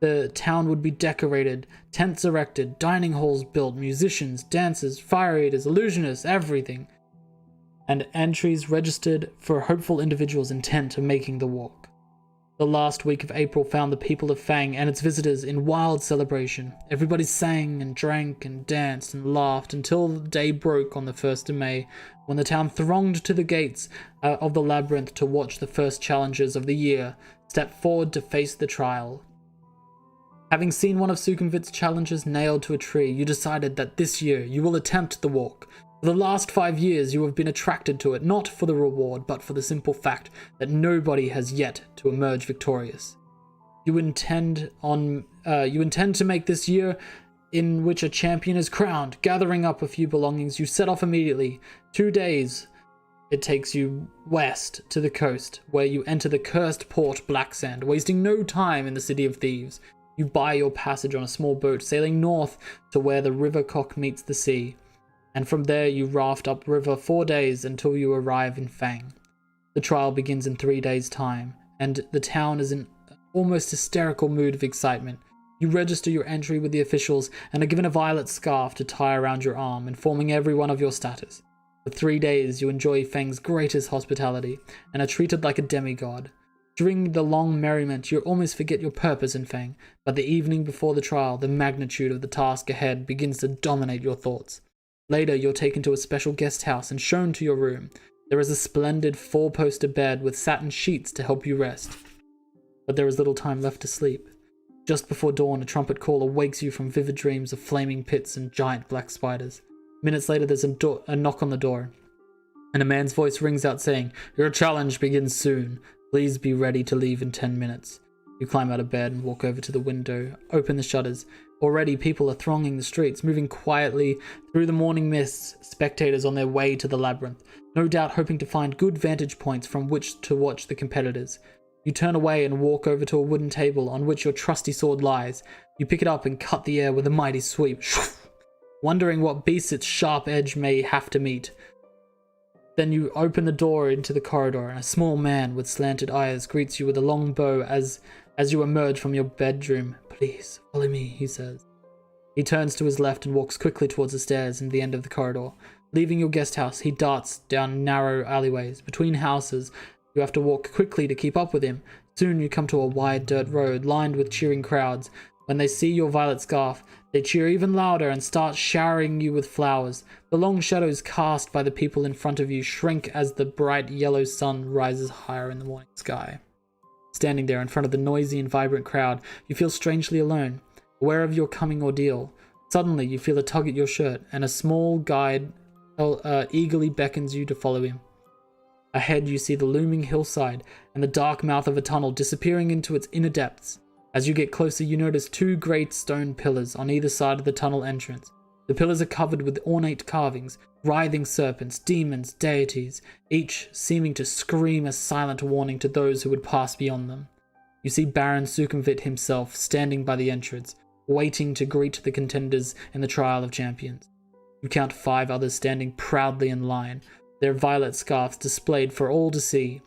The town would be decorated, tents erected, dining halls built, musicians, dancers, fire eaters, illusionists, everything. And entries registered for hopeful individuals intent of making the walk. The last week of April found the people of Fang and its visitors in wild celebration. Everybody sang and drank and danced and laughed until the day broke on the 1st of May, when the town thronged to the gates of the labyrinth to watch the first challengers of the year step forward to face the trial. Having seen one of Sukhumvit's challengers nailed to a tree, you decided that this year you will attempt the walk. For the last 5 years you have been attracted to it, not for the reward, but for the simple fact that nobody has yet to emerge victorious. You intend to make this year in which a champion is crowned. Gathering up a few belongings, you set off immediately. 2 days it takes you west to the coast, where you enter the cursed port Blacksand, wasting no time in the City of Thieves. You buy your passage on a small boat, sailing north to where the River Kok meets the sea. And from there you raft upriver 4 days until you arrive in Fang. The trial begins in 3 days' time, and the town is in almost hysterical mood of excitement. You register your entry with the officials and are given a violet scarf to tie around your arm, informing everyone of your status. For 3 days you enjoy Fang's greatest hospitality and are treated like a demigod. During the long merriment, you almost forget your purpose in Fang, but the evening before the trial, the magnitude of the task ahead begins to dominate your thoughts. Later, you're taken to a special guest house and shown to your room. There is a splendid 4-poster bed with satin sheets to help you rest. But there is little time left to sleep. Just before dawn, a trumpet call awakes you from vivid dreams of flaming pits and giant black spiders. Minutes later, there's a knock on the door, and a man's voice rings out saying, "Your challenge begins soon. Please be ready to leave in 10 minutes. You climb out of bed and walk over to the window, open the shutters. Already people are thronging the streets, moving quietly through the morning mists, spectators on their way to the labyrinth, no doubt hoping to find good vantage points from which to watch the competitors. You turn away and walk over to a wooden table on which your trusty sword lies. You pick it up and cut the air with a mighty sweep, wondering what beast its sharp edge may have to meet. Then you open the door into the corridor, and a small man with slanted eyes greets you with a long bow as you emerge from your bedroom. "Please, follow me," he says. He turns to his left and walks quickly towards the stairs and the end of the corridor. Leaving your guest house, he darts down narrow alleyways. Between houses, you have to walk quickly to keep up with him. Soon you come to a wide dirt road lined with cheering crowds. When they see your violet scarf, they cheer even louder and start showering you with flowers. The long shadows cast by the people in front of you shrink as the bright yellow sun rises higher in the morning sky. Standing there in front of the noisy and vibrant crowd, you feel strangely alone, aware of your coming ordeal. Suddenly, you feel a tug at your shirt, and a small guide eagerly beckons you to follow him. Ahead, you see the looming hillside and the dark mouth of a tunnel disappearing into its inner depths. As you get closer, you notice 2 great stone pillars on either side of the tunnel entrance. The pillars are covered with ornate carvings, writhing serpents, demons, deities, each seeming to scream a silent warning to those who would pass beyond them. You see Baron Sukhumvit himself standing by the entrance, waiting to greet the contenders in the Trial of Champions. You count 5 others standing proudly in line, their violet scarves displayed for all to see.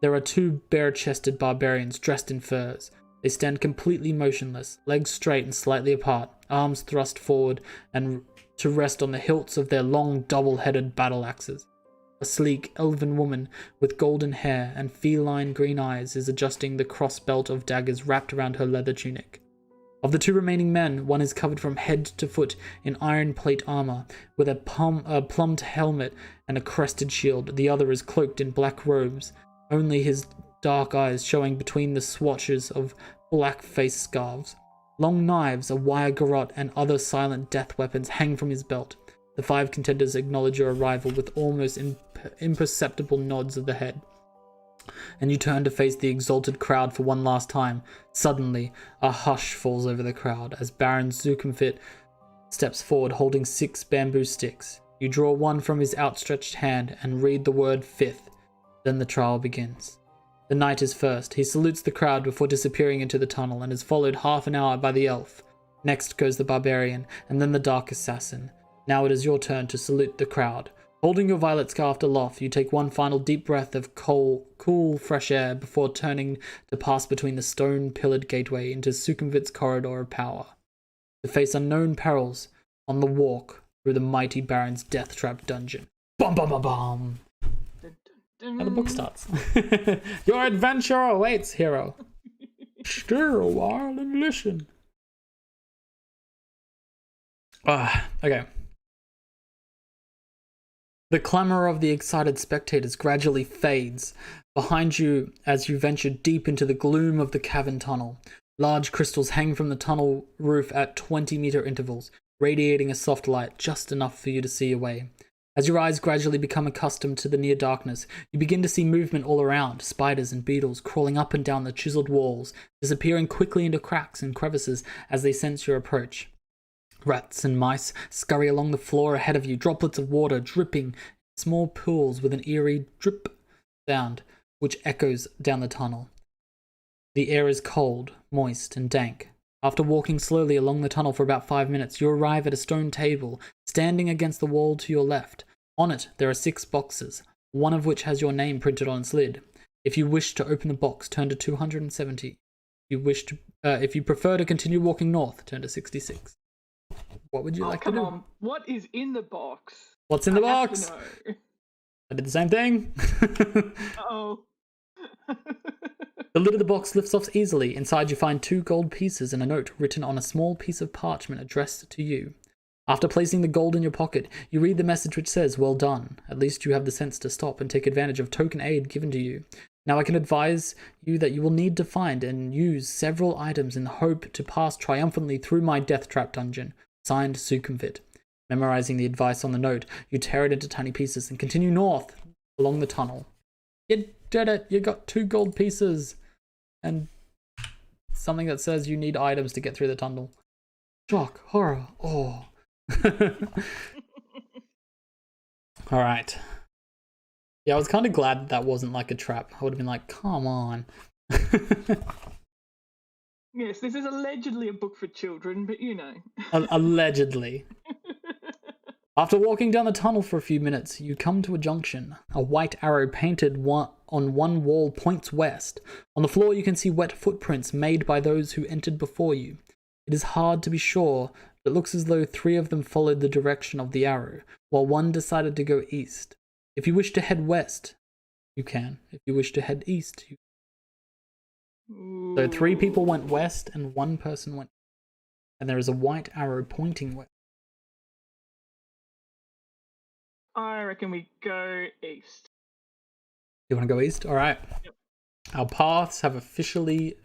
There are 2 bare-chested barbarians dressed in furs. They stand completely motionless, legs straight and slightly apart, arms thrust forward and to rest on the hilts of their long double-headed battle axes. A sleek, elven woman with golden hair and feline green eyes is adjusting the cross-belt of daggers wrapped around her leather tunic. Of the 2 remaining men, one is covered from head to foot in iron plate armor, with a plumed helmet and a crested shield. The other is cloaked in black robes, only his dark eyes showing between the swatches of black face scarves. Long knives, a wire garrote, and other silent death weapons hang from his belt. The 5 contenders acknowledge your arrival with almost imperceptible nods of the head, and you turn to face the exalted crowd for one last time. Suddenly, a hush falls over the crowd as Baron Sukhumvit steps forward holding 6 bamboo sticks. You draw one from his outstretched hand and read the word 5th. Then the trial begins. The knight is first. He salutes the crowd before disappearing into the tunnel and is followed half an hour by the elf. Next goes the barbarian, and then the dark assassin. Now it is your turn to salute the crowd. Holding your violet scarf aloft, you take one final deep breath of cool, fresh air before turning to pass between the stone-pillared gateway into Sukhumvit's corridor of power, to face unknown perils on the walk through the mighty Baron's Deathtrap dungeon. Bum bum bum bum! And the book starts. Your adventure awaits, hero. Stay a while and listen. Okay. The clamor of the excited spectators gradually fades behind you as you venture deep into the gloom of the cavern tunnel. Large crystals hang from the tunnel roof at 20-meter intervals, radiating a soft light just enough for you to see your way. As your eyes gradually become accustomed to the near darkness, you begin to see movement all around, spiders and beetles crawling up and down the chiseled walls, disappearing quickly into cracks and crevices as they sense your approach. Rats and mice scurry along the floor ahead of you, droplets of water dripping in small pools with an eerie drip sound which echoes down the tunnel. The air is cold, moist, and dank. After walking slowly along the tunnel for about 5 minutes, you arrive at a stone table standing against the wall to your left. On it, there are 6 boxes, one of which has your name printed on its lid. If you wish to open the box, turn to 270. If you prefer to continue walking north, turn to 66. What would you like to do? Come on, what is in the box? What's in the I have box? to know. I did the same thing. Uh-oh. The lid of the box lifts off easily. Inside you find 2 gold pieces and a note written on a small piece of parchment addressed to you. After placing the gold in your pocket, you read the message which says, "Well done. At least you have the sense to stop and take advantage of token aid given to you. Now I can advise you that you will need to find and use several items in the hope to pass triumphantly through my Deathtrap dungeon. Signed, Sucumvit." Memorizing the advice on the note, you tear it into tiny pieces and continue north along the tunnel. You did it! You got 2 gold pieces and something that says you need items to get through the tunnel. Shock, horror, awe. Alright. Yeah, I was kind of glad that wasn't like a trap. I would have been like, come on. Yes, this is allegedly a book for children, but you know. Allegedly. After walking down the tunnel for a few minutes, you come to a junction. A white arrow painted on one wall points west. On the floor you can see wet footprints made by those who entered before you. It is hard to be sure, but it looks as though 3 of them followed the direction of the arrow, while 1 decided to go east. If you wish to head west, you can. If you wish to head east, you can. So 3 people went west and 1 person went east. And there is a white arrow pointing west. I reckon we go east. You want to go east? Alright. Yep. Our paths have officially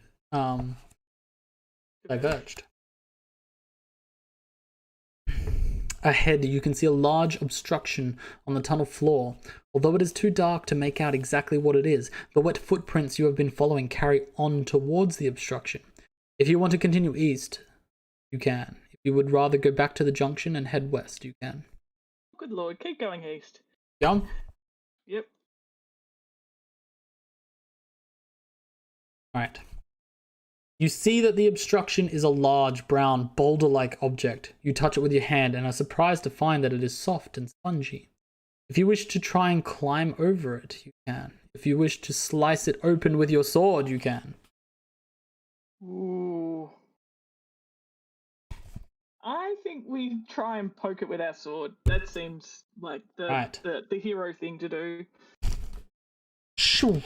diverged. Ahead, you can see a large obstruction on the tunnel floor. Although it is too dark to make out exactly what it is, the wet footprints you have been following carry on towards the obstruction. If you want to continue east, you can. If you would rather go back to the junction and head west, you can. Good lord, keep going east. Yeah? Yep. Alright. You see that the obstruction is a large, brown, boulder-like object. You touch it with your hand and are surprised to find that it is soft and spongy. If you wish to try and climb over it, you can. If you wish to slice it open with your sword, you can. Ooh. I think we try and poke it with our sword. That seems like the hero thing to do. Shoo.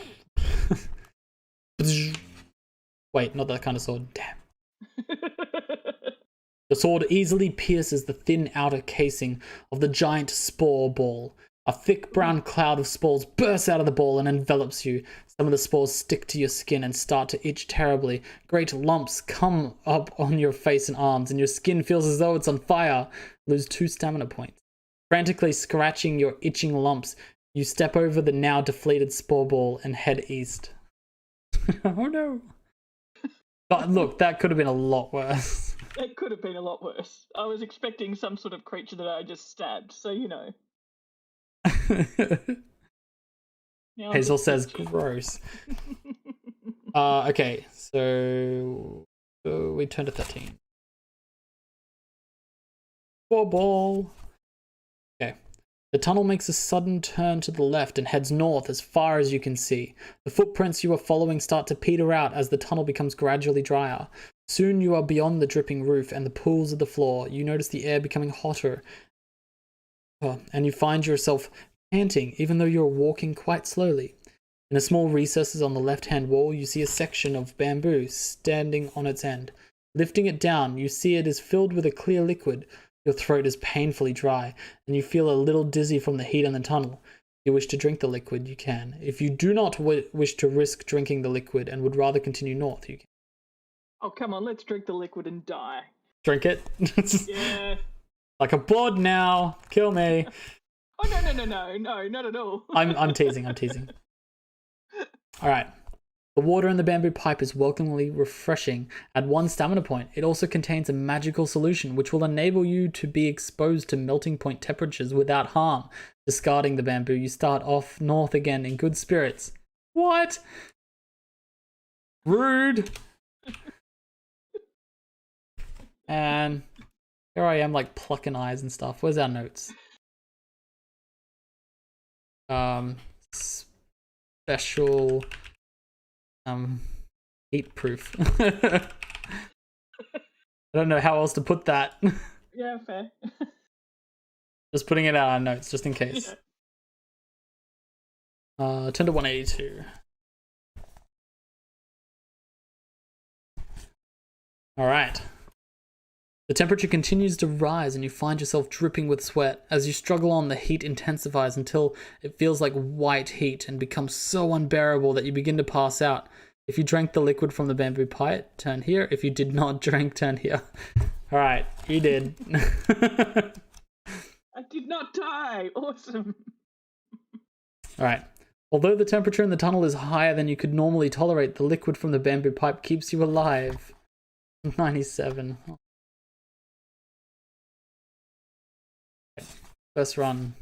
Wait, not that kind of sword. Damn. The sword easily pierces the thin outer casing of the giant spore ball. A thick brown cloud of spores bursts out of the ball and envelops you. Some of the spores stick to your skin and start to itch terribly. Great lumps come up on your face and arms, and your skin feels as though it's on fire. Lose 2 stamina points. Frantically scratching your itching lumps, you step over the now deflated spore ball and head east. Oh no. But look, that could have been a lot worse. It could have been a lot worse. I was expecting some sort of creature that I just stabbed, so you know. Hazel says gross. Okay, so we turn to 13. Ball. Okay. The tunnel makes a sudden turn to the left and heads north as far as you can see. The footprints you are following start to peter out as the tunnel becomes gradually drier. Soon you are beyond the dripping roof and the pools of the floor. You notice the air becoming hotter, and you find yourself panting even though you are walking quite slowly. In a small recesses on the left-hand wall, you see a section of bamboo standing on its end. Lifting it down, you see it is filled with a clear liquid. Your throat is painfully dry, and you feel a little dizzy from the heat in the tunnel. If you wish to drink the liquid, you can. If you do not wish to risk drinking the liquid and would rather continue north, you can. Oh, come on, let's drink the liquid and die. Drink it? Yeah. Like a board now. Kill me. Oh, no, not at all. I'm teasing. Alright. The water in the bamboo pipe is welcomingly refreshing. Add 1 stamina point. It also contains a magical solution which will enable you to be exposed to melting point temperatures without harm. Discarding the bamboo, you start off north again in good spirits. What? Rude. And here I am like plucking eyes and stuff. Where's our notes? Special heat proof. I don't know how else to put that. Yeah, fair. Just putting it out on notes just in case. Yeah. Turn to 182. Alright. The temperature continues to rise and you find yourself dripping with sweat. As you struggle on, the heat intensifies until it feels like white heat and becomes so unbearable that you begin to pass out. If you drank the liquid from the bamboo pipe, turn here. If you did not drink, turn here. Alright, you did. I did not die. Awesome. Alright. Although the temperature in the tunnel is higher than you could normally tolerate, the liquid from the bamboo pipe keeps you alive. 97. First run.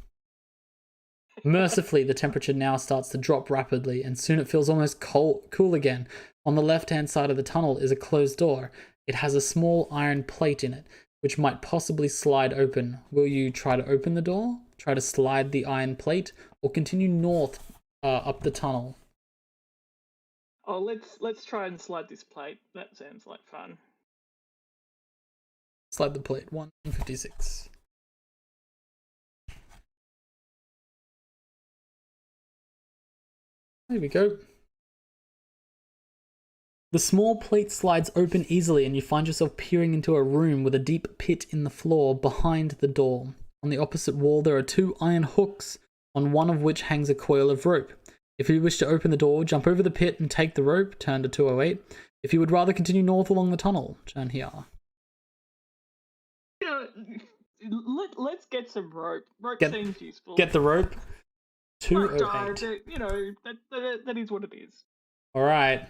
Mercifully, the temperature now starts to drop rapidly, and soon it feels almost cool again. On the left-hand side of the tunnel is a closed door. It has a small iron plate in it, which might possibly slide open. Will you try to open the door, try to slide the iron plate, or continue north up the tunnel? Oh, let's try and slide this plate. That sounds like fun. Slide the plate. 156. There we go. The small plate slides open easily and you find yourself peering into a room with a deep pit in the floor behind the door. On the opposite wall there are 2 iron hooks, on one of which hangs a coil of rope. If you wish to open the door, jump over the pit and take the rope, turn to 208. If you would rather continue north along the tunnel, turn here. Let's get some rope. Rope seems useful. Get the rope. 208. You know, that is what it is. Alright.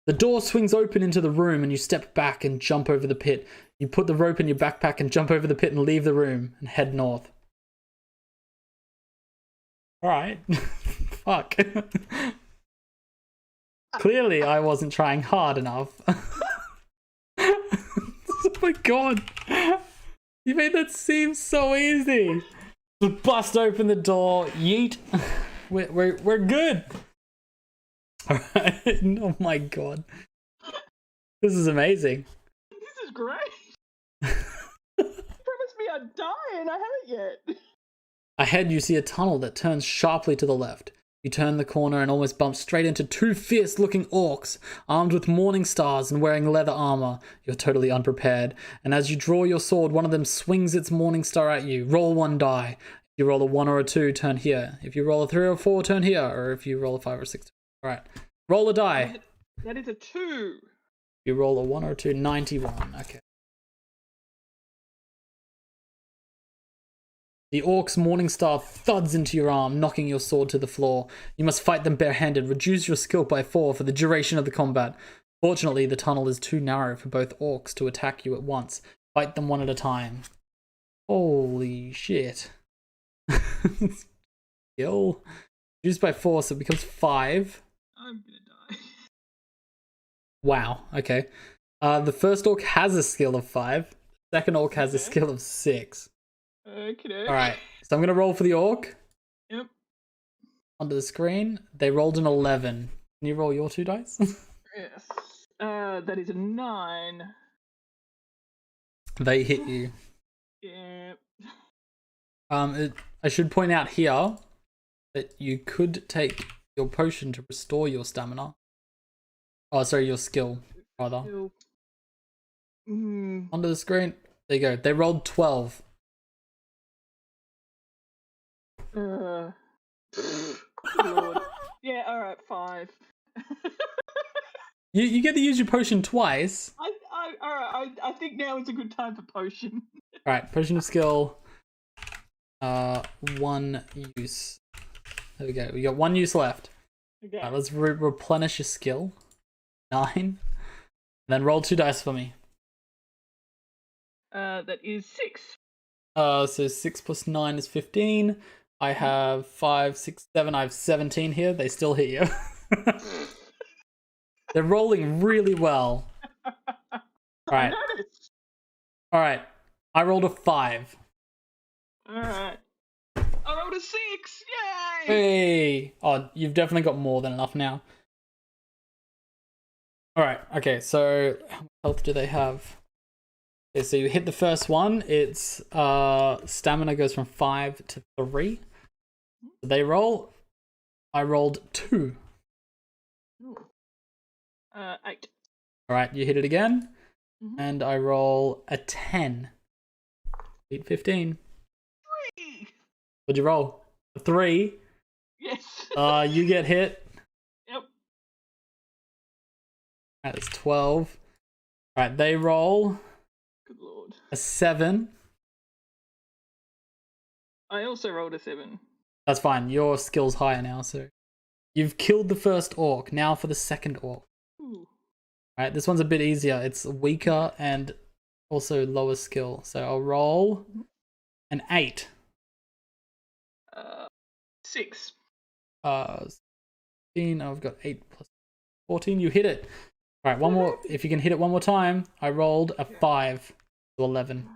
The door swings open into the room and you step back and jump over the pit. You put the rope in your backpack and jump over the pit and leave the room and head north. Alright. Fuck. Clearly I wasn't trying hard enough. Oh my god. You made that seem so easy. Just bust open the door, yeet. We're good. Alright. Oh my god. This is amazing. This is great. Promise me I'd die and I haven't yet. Ahead you see a tunnel that turns sharply to the left. You turn the corner and almost bump straight into 2 fierce-looking orcs, armed with morning stars and wearing leather armor. You're totally unprepared, and as you draw your sword, one of them swings its morning star at you. Roll 1 die. If you roll a 1 or a 2, turn here. If you roll a 3 or 4, turn here. Or if you roll a 5 or 6, alright. Roll a die. That is a 2. If you roll a 1 or a 2, 91. Okay. The orc's morning star thuds into your arm, knocking your sword to the floor. You must fight them barehanded. Reduce your skill by 4 for the duration of the combat. Fortunately, the tunnel is too narrow for both orcs to attack you at once. Fight them one at a time. Holy shit. Skill. Reduced by 4, so it becomes 5. I'm gonna die. Wow, okay. The first orc has a skill of 5. The second orc has a skill of 6. Okay. Alright, so I'm going to roll for the orc. Yep. Onto the screen. They rolled an 11. Can you roll your 2 dice? Yes. That is a 9. They hit you. Yep. I should point out here that you could take your potion to restore your stamina. Oh, sorry, your skill, rather. Onto the screen. There you go. They rolled 12. Lord. Yeah, alright, 5. You get to use your potion twice. I think now is a good time for potion. Alright, potion of skill. 1 use. There we go. We got 1 use left. Okay. Alright, let's replenish your skill. 9. And then roll 2 dice for me. That is 6. So 6 plus 9 is 15. I have 5, 6, 7. I have 17 here. They still hit you. They're rolling really well. Alright. Alright. I rolled a 5. Alright. I rolled a 6! Yay! Hey! Oh, you've definitely got more than enough now. Alright, okay, so how much health do they have? Okay, so you hit the first one. It's stamina goes from 5 to 3. They roll. I rolled 2. 8. All right, you hit it again, Mhm. and I roll a 10. Beat 15. 3. What'd you roll? A 3. Yes. You get hit. Yep. That's 12. All right, they roll Good lord. a 7. I also rolled a 7. That's fine. Your skill's higher now, so you've killed the first orc. Now for the second orc. Ooh. All right, this one's a bit easier. It's weaker and also lower skill. So I'll roll an 8. 6. 16. I've got 8 plus 14. You hit it. All right, one more. If you can hit it one more time, I rolled a 5 to 11.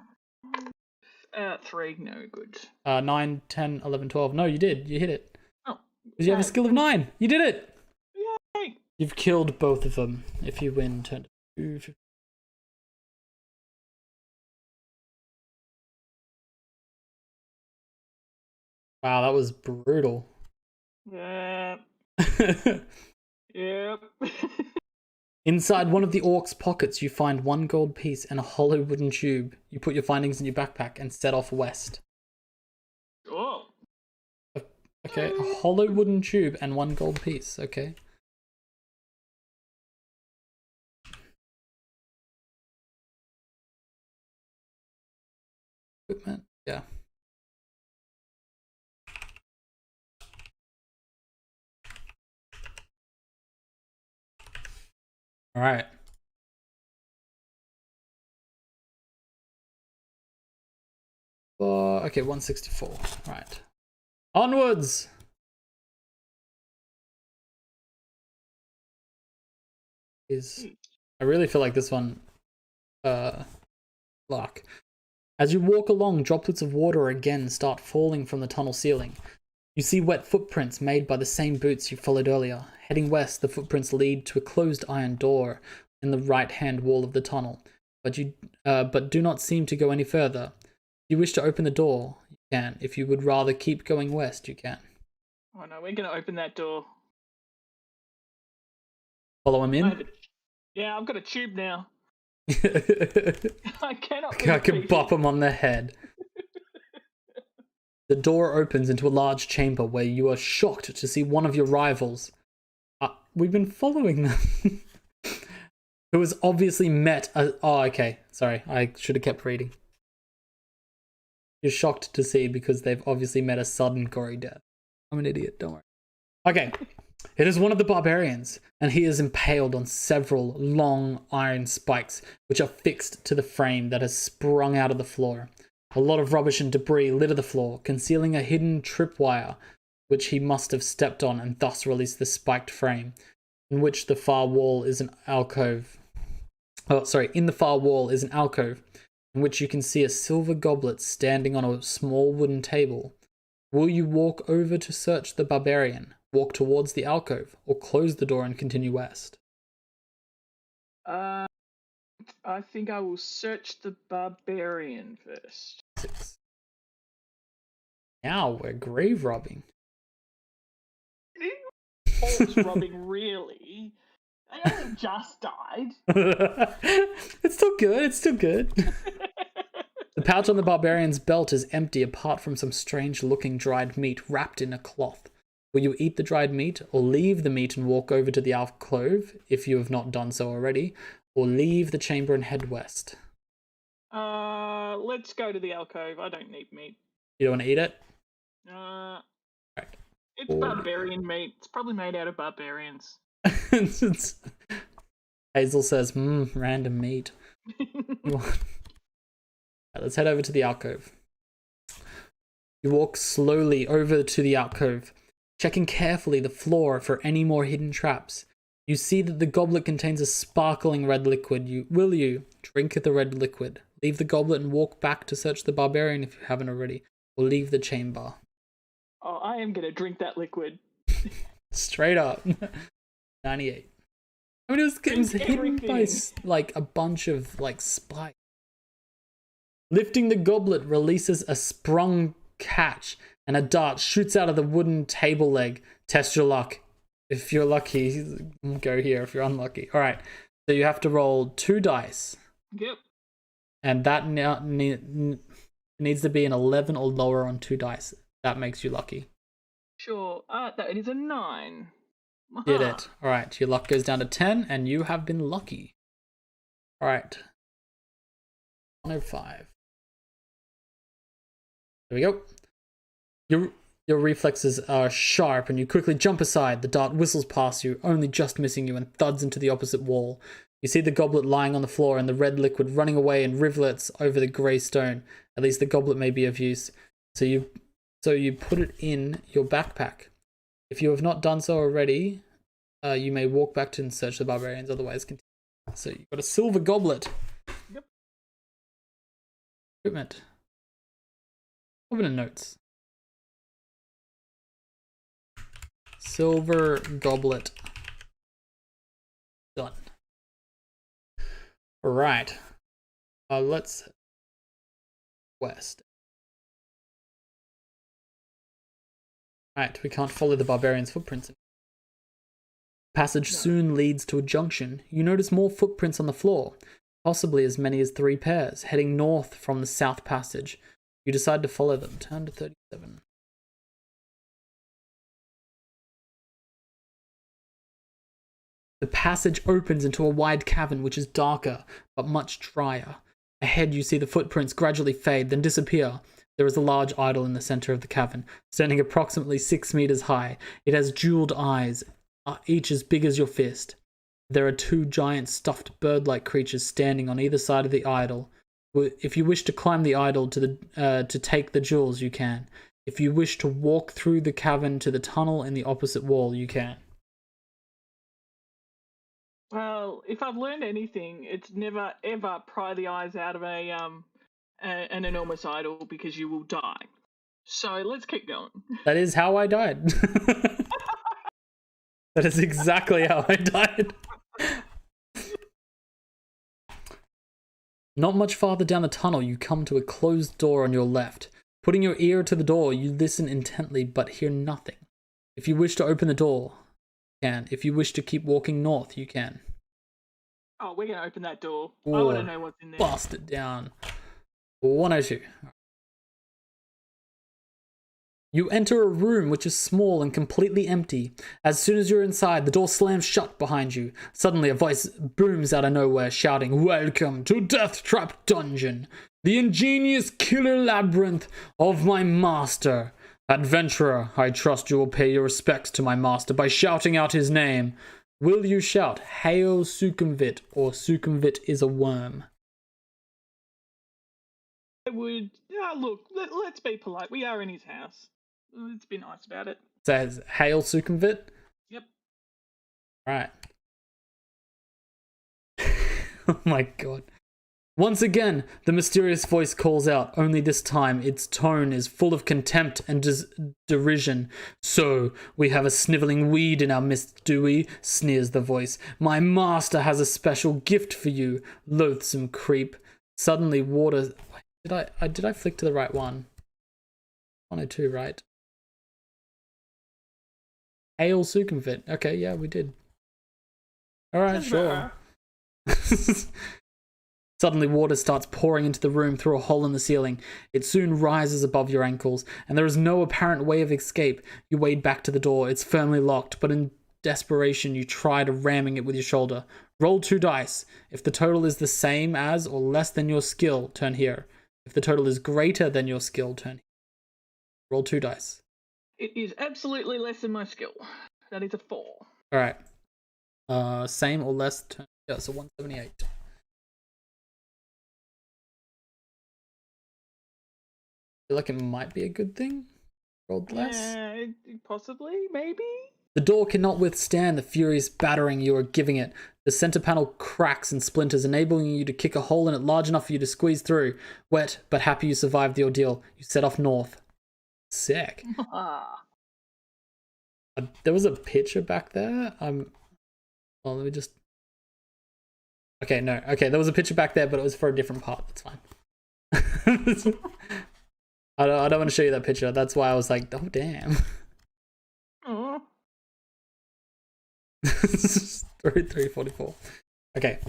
3. No good. 9, 10, 11, 12. No, you did. You hit it. Oh. Because you have a skill of 9. You did it. Yay. You've killed both of them. If you win, turn to 2. Wow, that was brutal. Yeah. Yep. Inside one of the orc's pockets, you find 1 gold piece and a hollow wooden tube. You put your findings in your backpack and set off west. Oh. Okay, a hollow wooden tube and 1 gold piece. Okay. Equipment. Yeah. All right. Okay, 164. All right. Onwards. I really feel like this one luck. As you walk along, droplets of water again start falling from the tunnel ceiling. You see wet footprints made by the same boots you followed earlier. Heading west, the footprints lead to a closed iron door in the right-hand wall of the tunnel, but do not seem to go any further. If you wish to open the door, you can. If you would rather keep going west, you can. Oh no, we're gonna open that door. Follow him in? Yeah, I've got a tube now. I I cannot. can bop him on the head. The door opens into a large chamber where you are shocked to see one of your rivals. We've been following them. Who has obviously met a... Oh, okay. Sorry, I should have kept reading. You're shocked to see because they've obviously met a sudden gory death. I'm an idiot, don't worry. Okay. It is one of the barbarians, and he is impaled on several long iron spikes, which are fixed to the frame that has sprung out of the floor. A lot of rubbish and debris litter the floor, concealing a hidden tripwire, which he must have stepped on and thus released the spiked frame, in which the far wall is an alcove. In the far wall is an alcove, in which you can see a silver goblet standing on a small wooden table. Will you walk over to search the barbarian, walk towards the alcove, or close the door and continue west? I think I will search the barbarian first. 6. Now we're grave robbing. Horse robbing, really? I only just died. It's still good. It's still good. The pouch on the barbarian's belt is empty apart from some strange-looking dried meat wrapped in a cloth. Will you eat the dried meat, or leave the meat and walk over to the alcove, if you have not done so already, or leave the chamber and head west? Let's go to the alcove. I don't need meat. You don't want to eat it? Right. It's Or- barbarian meat. It's probably made out of barbarians. Hazel says, random meat. Right, let's head over to the alcove. You walk slowly over to the alcove, checking carefully the floor for any more hidden traps. You see that the goblet contains a sparkling red liquid. Will you drink the red liquid, leave the goblet and walk back to search the barbarian if you haven't already, or leave the chamber? Oh, I am gonna drink that liquid. Straight up. 98. I mean, it was hidden by like a bunch of like spikes. Lifting the goblet releases a sprung catch, and a dart shoots out of the wooden table leg. Test your luck. If you're lucky, go here. If you're unlucky. All right. So you have to roll 2 dice. Yep. And that needs to be an 11 or lower on 2 dice. That makes you lucky. Sure. That is a 9. Did it. Alright, your luck goes down to 10, and you have been lucky. Alright. 105. There we go. Your reflexes are sharp, and you quickly jump aside. The dart whistles past you, only just missing you, and thuds into the opposite wall. You see the goblet lying on the floor and the red liquid running away in rivulets over the grey stone. At least the goblet may be of use. So you put it in your backpack. If you have not done so already, you may walk back to and search the barbarians, otherwise continue. So you've got a silver goblet. Yep. Equipment. Open in notes. Silver goblet. Done. Alright. Let's west. Alright, we can't follow the barbarian's footprints. Passage soon leads to a junction. You notice more footprints on the floor, possibly as many as 3 pairs, heading north from the south passage. You decide to follow them. Turn to 37. The passage opens into a wide cavern which is darker, but much drier. Ahead you see the footprints gradually fade, then disappear. There is a large idol in the center of the cavern, standing approximately 6 meters high. It has jeweled eyes, each as big as your fist. There are 2 giant stuffed bird-like creatures standing on either side of the idol. If you wish to climb the idol to take the jewels, you can. If you wish to walk through the cavern to the tunnel in the opposite wall, you can. Well, if I've learned anything, it's never ever pry the eyes out of an enormous idol, because you will die. So let's keep going. That is how I died. That is exactly how I died. Not much farther down the tunnel, you come to a closed door on your left. Putting your ear to the door, you listen intently but hear nothing. If you wish to open the door, you can. If you wish to keep walking north, you can. Oh, we're going to open that door. Ooh, I want to know what's in there. Blast it down. 102. You enter a room which is small and completely empty. As soon as you're inside, the door slams shut behind you. Suddenly, a voice booms out of nowhere, shouting, "Welcome to Deathtrap Dungeon, the ingenious killer labyrinth of my master. Adventurer, I trust you will pay your respects to my master by shouting out his name. Will you shout, 'Hail Sukhumvit,' or 'Sukhumvit is a worm'?" I would. Look, let's be polite. We are in his house. Let's be nice about it. It says, "Hail Sukhumvit." Yep. Right. Oh my god. Once again, the mysterious voice calls out, only this time its tone is full of contempt and derision. "So, we have a sniveling weed in our midst, do we?" sneers the voice. "My master has a special gift for you, loathsome creep." Suddenly, water... Did I flick to the right one? 102, right? Hail Sukhumvit. Okay, yeah, we did. Alright, sure. Suddenly, water starts pouring into the room through a hole in the ceiling. It soon rises above your ankles, and there is no apparent way of escape. You wade back to the door. It's firmly locked, but in desperation, you try to ramming it with your shoulder. Roll 2 dice. If the total is the same as or less than your skill, turn here. If the total is greater than your skill, turn here. Roll 2 dice. It is absolutely less than my skill. That is a 4. Alright. Same or less, turn here. So 178. I feel like it might be a good thing. Rolled less. Possibly, maybe? The door cannot withstand the furious battering you are giving it. The center panel cracks and splinters, enabling you to kick a hole in it large enough for you to squeeze through. Wet, but happy you survived the ordeal, you set off north. Sick. There was a picture back there. Well, let me just... Okay, no. Okay, there was a picture back there, but it was for a different part. That's fine. I don't want to show you that picture. That's why I was like, oh, damn. Aww. 344. Okay.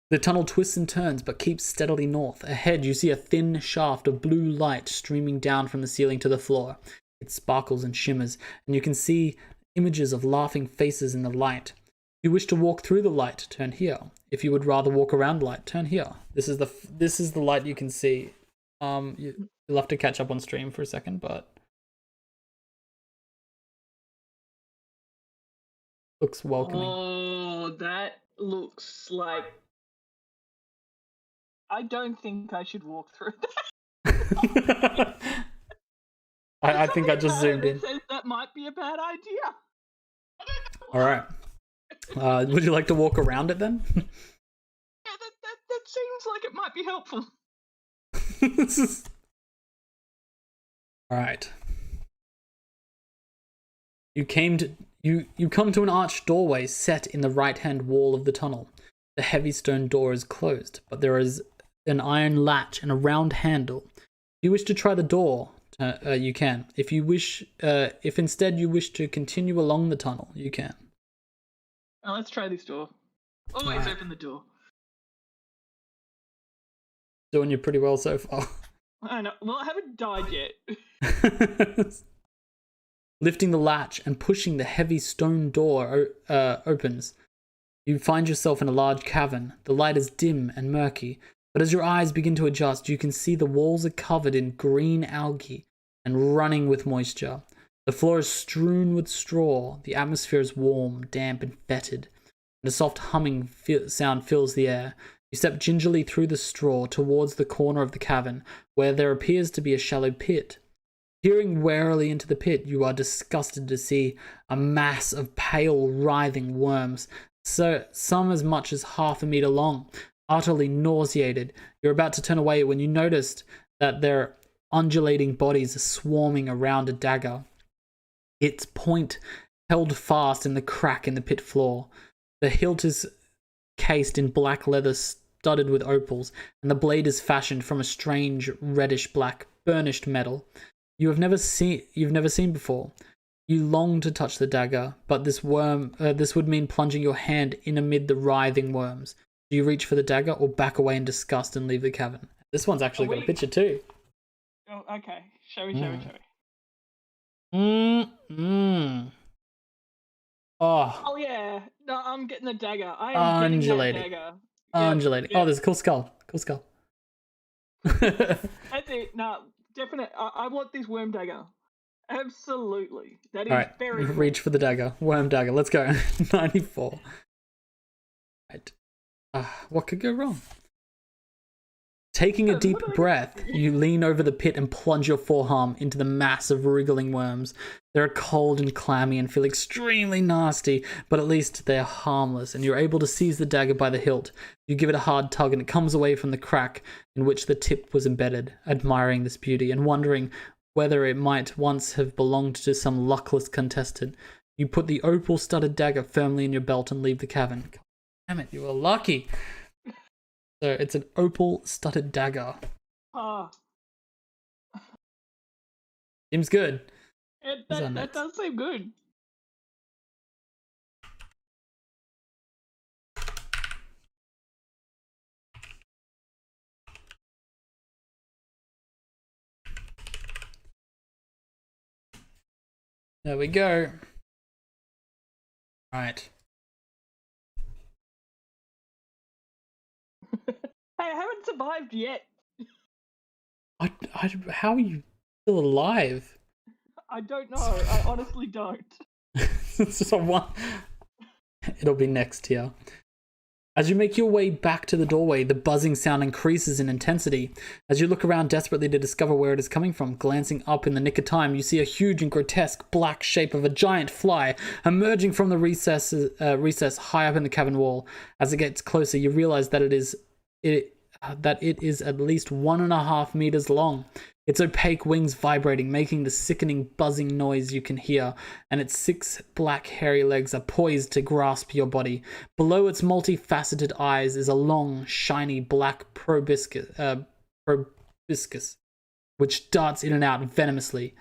The tunnel twists and turns, but keeps steadily north. Ahead, you see a thin shaft of blue light streaming down from the ceiling to the floor. It sparkles and shimmers, and you can see images of laughing faces in the light. If you wish to walk through the light, turn here. If you would rather walk around the light, turn here. This is the light you can see. You'll have to catch up on stream for a second, but looks welcoming. Oh, that looks like. I don't think I should walk through that. I think I just zoomed in. Says that might be a bad idea. All right. Would you like to walk around it then? Yeah, that seems like it might be helpful. All right. You come to an arched doorway set in the right-hand wall of the tunnel. The heavy stone door is closed, but there is an iron latch and a round handle. If you wish to try the door, you can. If instead you wish to continue along the tunnel, you can. Let's try this door. Always open the door. Doing you pretty well so far. I know. Well, I haven't died yet. Lifting the latch and pushing the heavy stone door opens. You find yourself in a large cavern. The light is dim and murky, but as your eyes begin to adjust, you can see the walls are covered in green algae and running with moisture. The floor is strewn with straw. The atmosphere is warm, damp, and fetid, and a soft humming sound fills the air. You step gingerly through the straw towards the corner of the cavern, where there appears to be a shallow pit. Peering warily into the pit, you are disgusted to see a mass of pale, writhing worms, so some as much as 1/2 meter long. Utterly nauseated, you're about to turn away when you noticed that their undulating bodies are swarming around a dagger. Its point held fast in the crack in the pit floor. The hilt is cased in black leather studded with opals, and the blade is fashioned from a strange reddish black burnished metal you've never seen before. You long to touch the dagger, but this would mean plunging your hand in amid the writhing worms. Do you reach for the dagger or back away in disgust and leave the cavern? This one's actually got a picture too. Oh, okay. Show me. Oh yeah. No, I'm getting the dagger. I am Undulating. getting that dagger. Undulating. Yep. Oh, there's a cool skull. That's it. No, definite. I want this worm dagger. Absolutely. That is Alright, very cool. reach for the dagger. Worm dagger. Let's go. 94. Right. What could go wrong? Taking a deep breath, you lean over the pit and plunge your forearm into the mass of wriggling worms. They're cold and clammy and feel extremely nasty, but at least they're harmless, and you're able to seize the dagger by the hilt. You give it a hard tug and it comes away from the crack in which the tip was embedded, admiring this beauty and wondering whether it might once have belonged to some luckless contestant. You put the opal-studded dagger firmly in your belt and leave the cavern. God damn it, you were lucky. So it's an opal-studded dagger. Ah. Seems good. That does seem good. There we go. Right. Hey, I haven't survived yet. How are you still alive? I don't know. I honestly don't. It'll be next here. As you make your way back to the doorway, the buzzing sound increases in intensity. As you look around desperately to discover where it is coming from, glancing up in the nick of time, you see a huge and grotesque black shape of a giant fly emerging from the recess high up in the cavern wall. As it gets closer, you realize that it is at least 1.5 meters long. Its opaque wings vibrating, making the sickening buzzing noise you can hear, and its 6 black hairy legs are poised to grasp your body. Below its multifaceted eyes is a long, shiny black proboscis, which darts in and out venomously.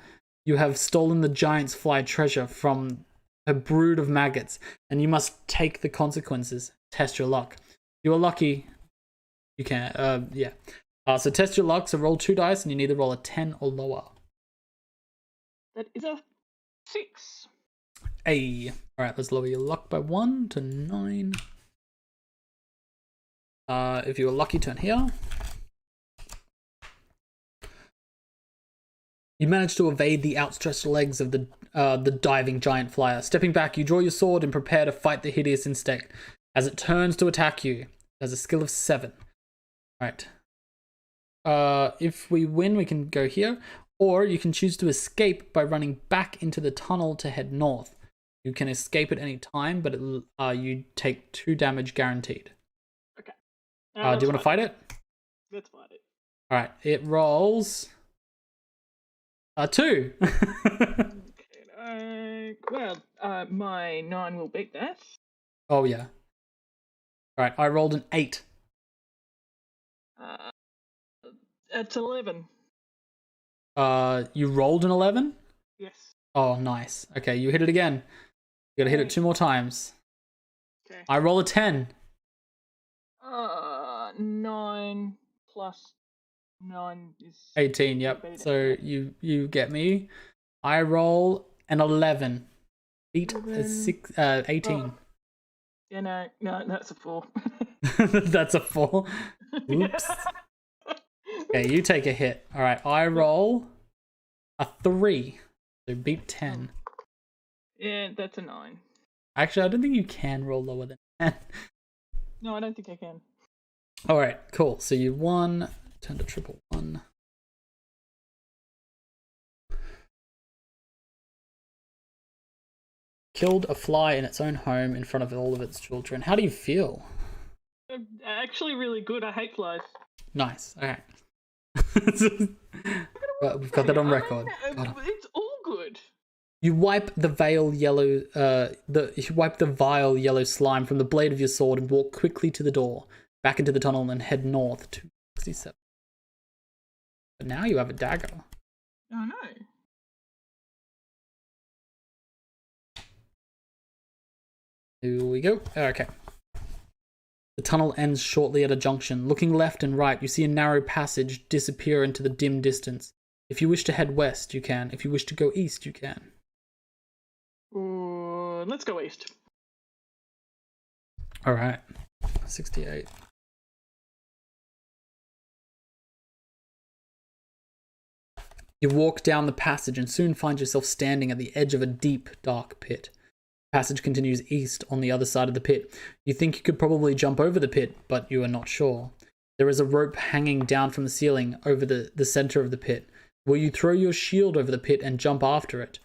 You have stolen the giant's fly treasure from a brood of maggots, and you must take the consequences. Test your luck. If you are lucky, you can. Yeah. So test your luck. So roll 2 dice, and you need to roll a 10 or lower. That is a 6. Hey. All right. Let's lower your luck by 1 to 9. If you are lucky, turn here. You manage to evade the outstretched legs of the diving giant flyer. Stepping back, you draw your sword and prepare to fight the hideous insect. As it turns to attack you, it has a skill of 7. Right. If we win, we can go here. Or you can choose to escape by running back into the tunnel to head north. You can escape at any time, but you take 2 damage guaranteed. Okay. Do you want to fight it? Let's fight it. All right. It rolls 2. Okay. Well, my 9 will beat that. Oh yeah. All right. I rolled an 8. That's 11. You rolled an 11? Yes. Oh, nice. Okay, you hit it again. You gotta hit it 2 more times. Okay. I roll a 10. 9 plus 9 is 18, yep. So you get me. I roll an 11. Beat a 18. Yeah, no, that's a 4. That's a 4. Oops. Okay, you take a hit. All right, I roll a 3. So beat 10. Yeah, that's a 9. Actually, I don't think you can roll lower than 10. No, I don't think I can. All right, cool. So you won. Turn to triple 1. Killed a fly in its own home in front of all of its children. How do you feel? Actually, really good. I hate flies. Nice. All right. Well, we've got that on record. It's all good. You wipe the vile yellow, slime from the blade of your sword and walk quickly to the door, back into the tunnel, and head north to 67. But now you have a dagger. Oh no. Here we go. Okay. The tunnel ends shortly at a junction. Looking left and right, you see a narrow passage disappear into the dim distance. If you wish to head west, you can. If you wish to go east, you can. Let's go east. All right. 68. You walk down the passage and soon find yourself standing at the edge of a deep, dark pit. The passage continues east on the other side of the pit. You think you could probably jump over the pit, but you are not sure. There is a rope hanging down from the ceiling over the center of the pit. Will you throw your shield over the pit and jump after it?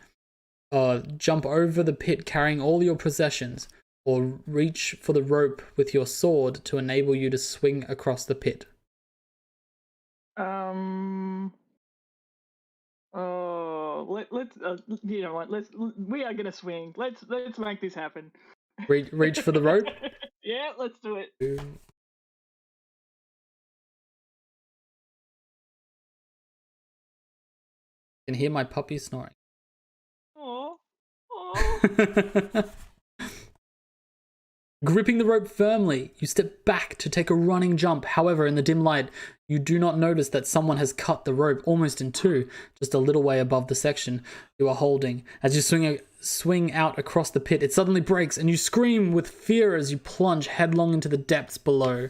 Jump over the pit carrying all your possessions, or reach for the rope with your sword to enable you to swing across the pit? Let's you know what? We are gonna swing. Let's make this happen. Reach for the rope? Yeah, let's do it. You can hear my puppy snoring. Oh. Gripping the rope firmly, you step back to take a running jump. However, in the dim light, you do not notice that someone has cut the rope almost in 2, just a little way above the section you are holding. As you swing out across the pit, it suddenly breaks, and you scream with fear as you plunge headlong into the depths below.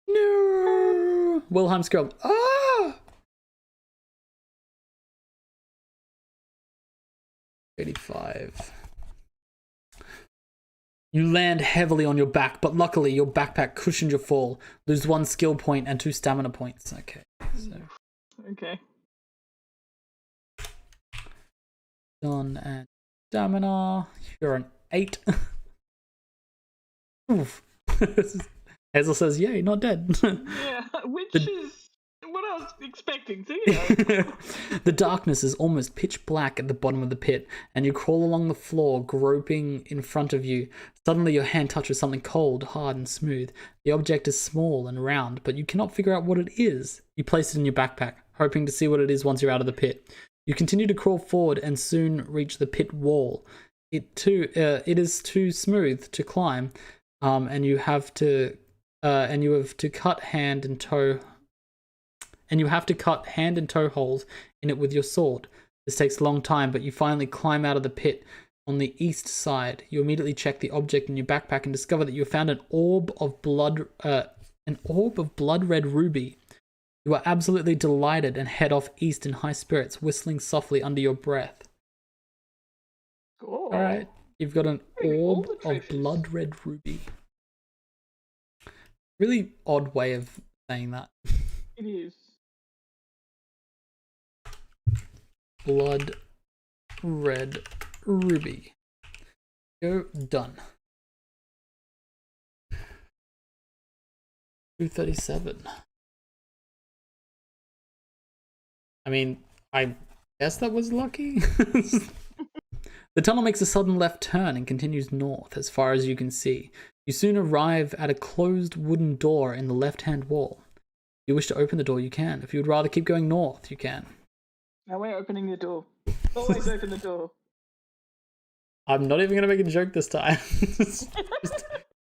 No! Wilhelm screamed, "Ah!" 85. You land heavily on your back, but luckily your backpack cushioned your fall. Lose 1 skill point and 2 stamina points. Okay. So Okay. done and stamina. You're an 8. Oof. Hazel says, "Yay, not dead." Yeah, which is what I was expecting. So, you know. The darkness is almost pitch black at the bottom of the pit, and you crawl along the floor, groping in front of you. Suddenly your hand touches something cold, hard, and smooth. The object is small and round, but you cannot figure out what it is. You place it in your backpack, hoping to see what it is once you're out of the pit. You continue to crawl forward and soon reach the pit wall. it is too smooth to climb, and you have to cut hand and toe holes in it with your sword. This takes a long time, but you finally climb out of the pit on the east side. You immediately check the object in your backpack and discover that you have found an orb of blood red ruby. You are absolutely delighted and head off east in high spirits, whistling softly under your breath. Cool. All right, you've got an Maybe all orb the of treasures. blood red ruby. Really odd way of saying that. It is. Blood red ruby. Go done. 237. I mean, I guess that was lucky. The tunnel makes a sudden left turn and continues north as far as you can see. You soon arrive at a closed wooden door in the left-hand wall. If you wish to open the door, you can. If you would rather keep going north, you can. Now we're opening the door. Always open the door. I'm not even going to make a joke this time.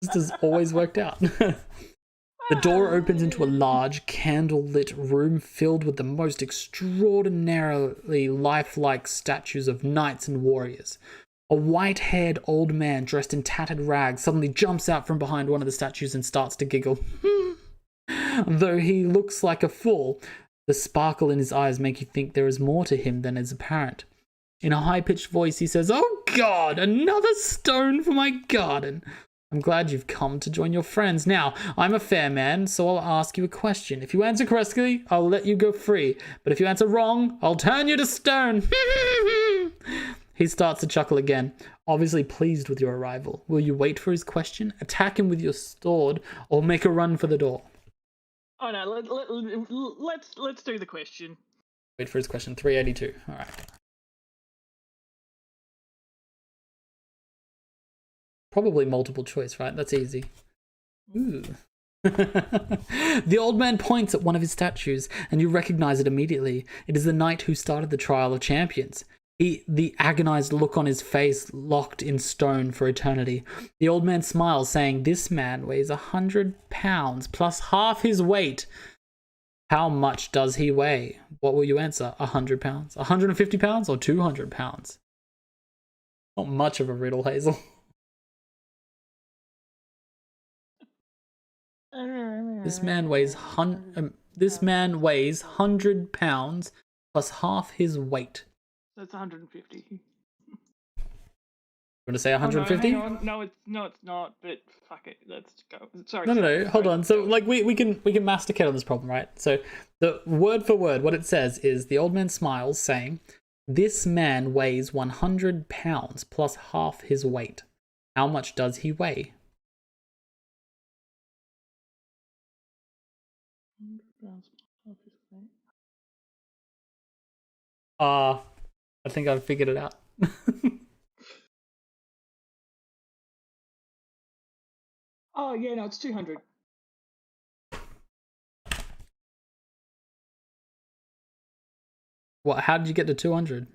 just has always worked out. The door opens into a large, candle-lit room filled with the most extraordinarily lifelike statues of knights and warriors. A white-haired old man dressed in tattered rags suddenly jumps out from behind one of the statues and starts to giggle. Though he looks like a fool, the sparkle in his eyes make you think there is more to him than is apparent. In a high-pitched voice, he says, "Oh God, another stone for my garden. I'm glad you've come to join your friends. Now, I'm a fair man, so I'll ask you a question. If you answer correctly, I'll let you go free. But if you answer wrong, I'll turn you to stone." He starts to chuckle again, obviously pleased with your arrival. Will you wait for his question, attack him with your sword, or make a run for the door? Oh no, let's do the question. Wait for his question. 382. All right. Probably multiple choice, right? That's easy. Ooh. The old man points at one of his statues, and you recognize it immediately. It is the knight who started the trial of champions. The agonized look on his face locked in stone for eternity. The old man smiles, saying, "This man weighs 100 pounds plus half his weight. How much does he weigh?" What will you answer? 100 pounds? 150 pounds or 200 pounds? Not much of a riddle, Hazel. This man weighs 100 pounds plus half his weight. That's 150. You want to say 150? Oh, no, it's not. But fuck it, let's go. Sorry. No. Hold on. So, like, we can masticate on this problem, right? So, the word for word, what it says is the old man smiles, saying, "This man weighs 100 pounds plus half his weight. How much does he weigh?" I think I've figured it out. Oh yeah, no, it's 200. What? How did you get to 200?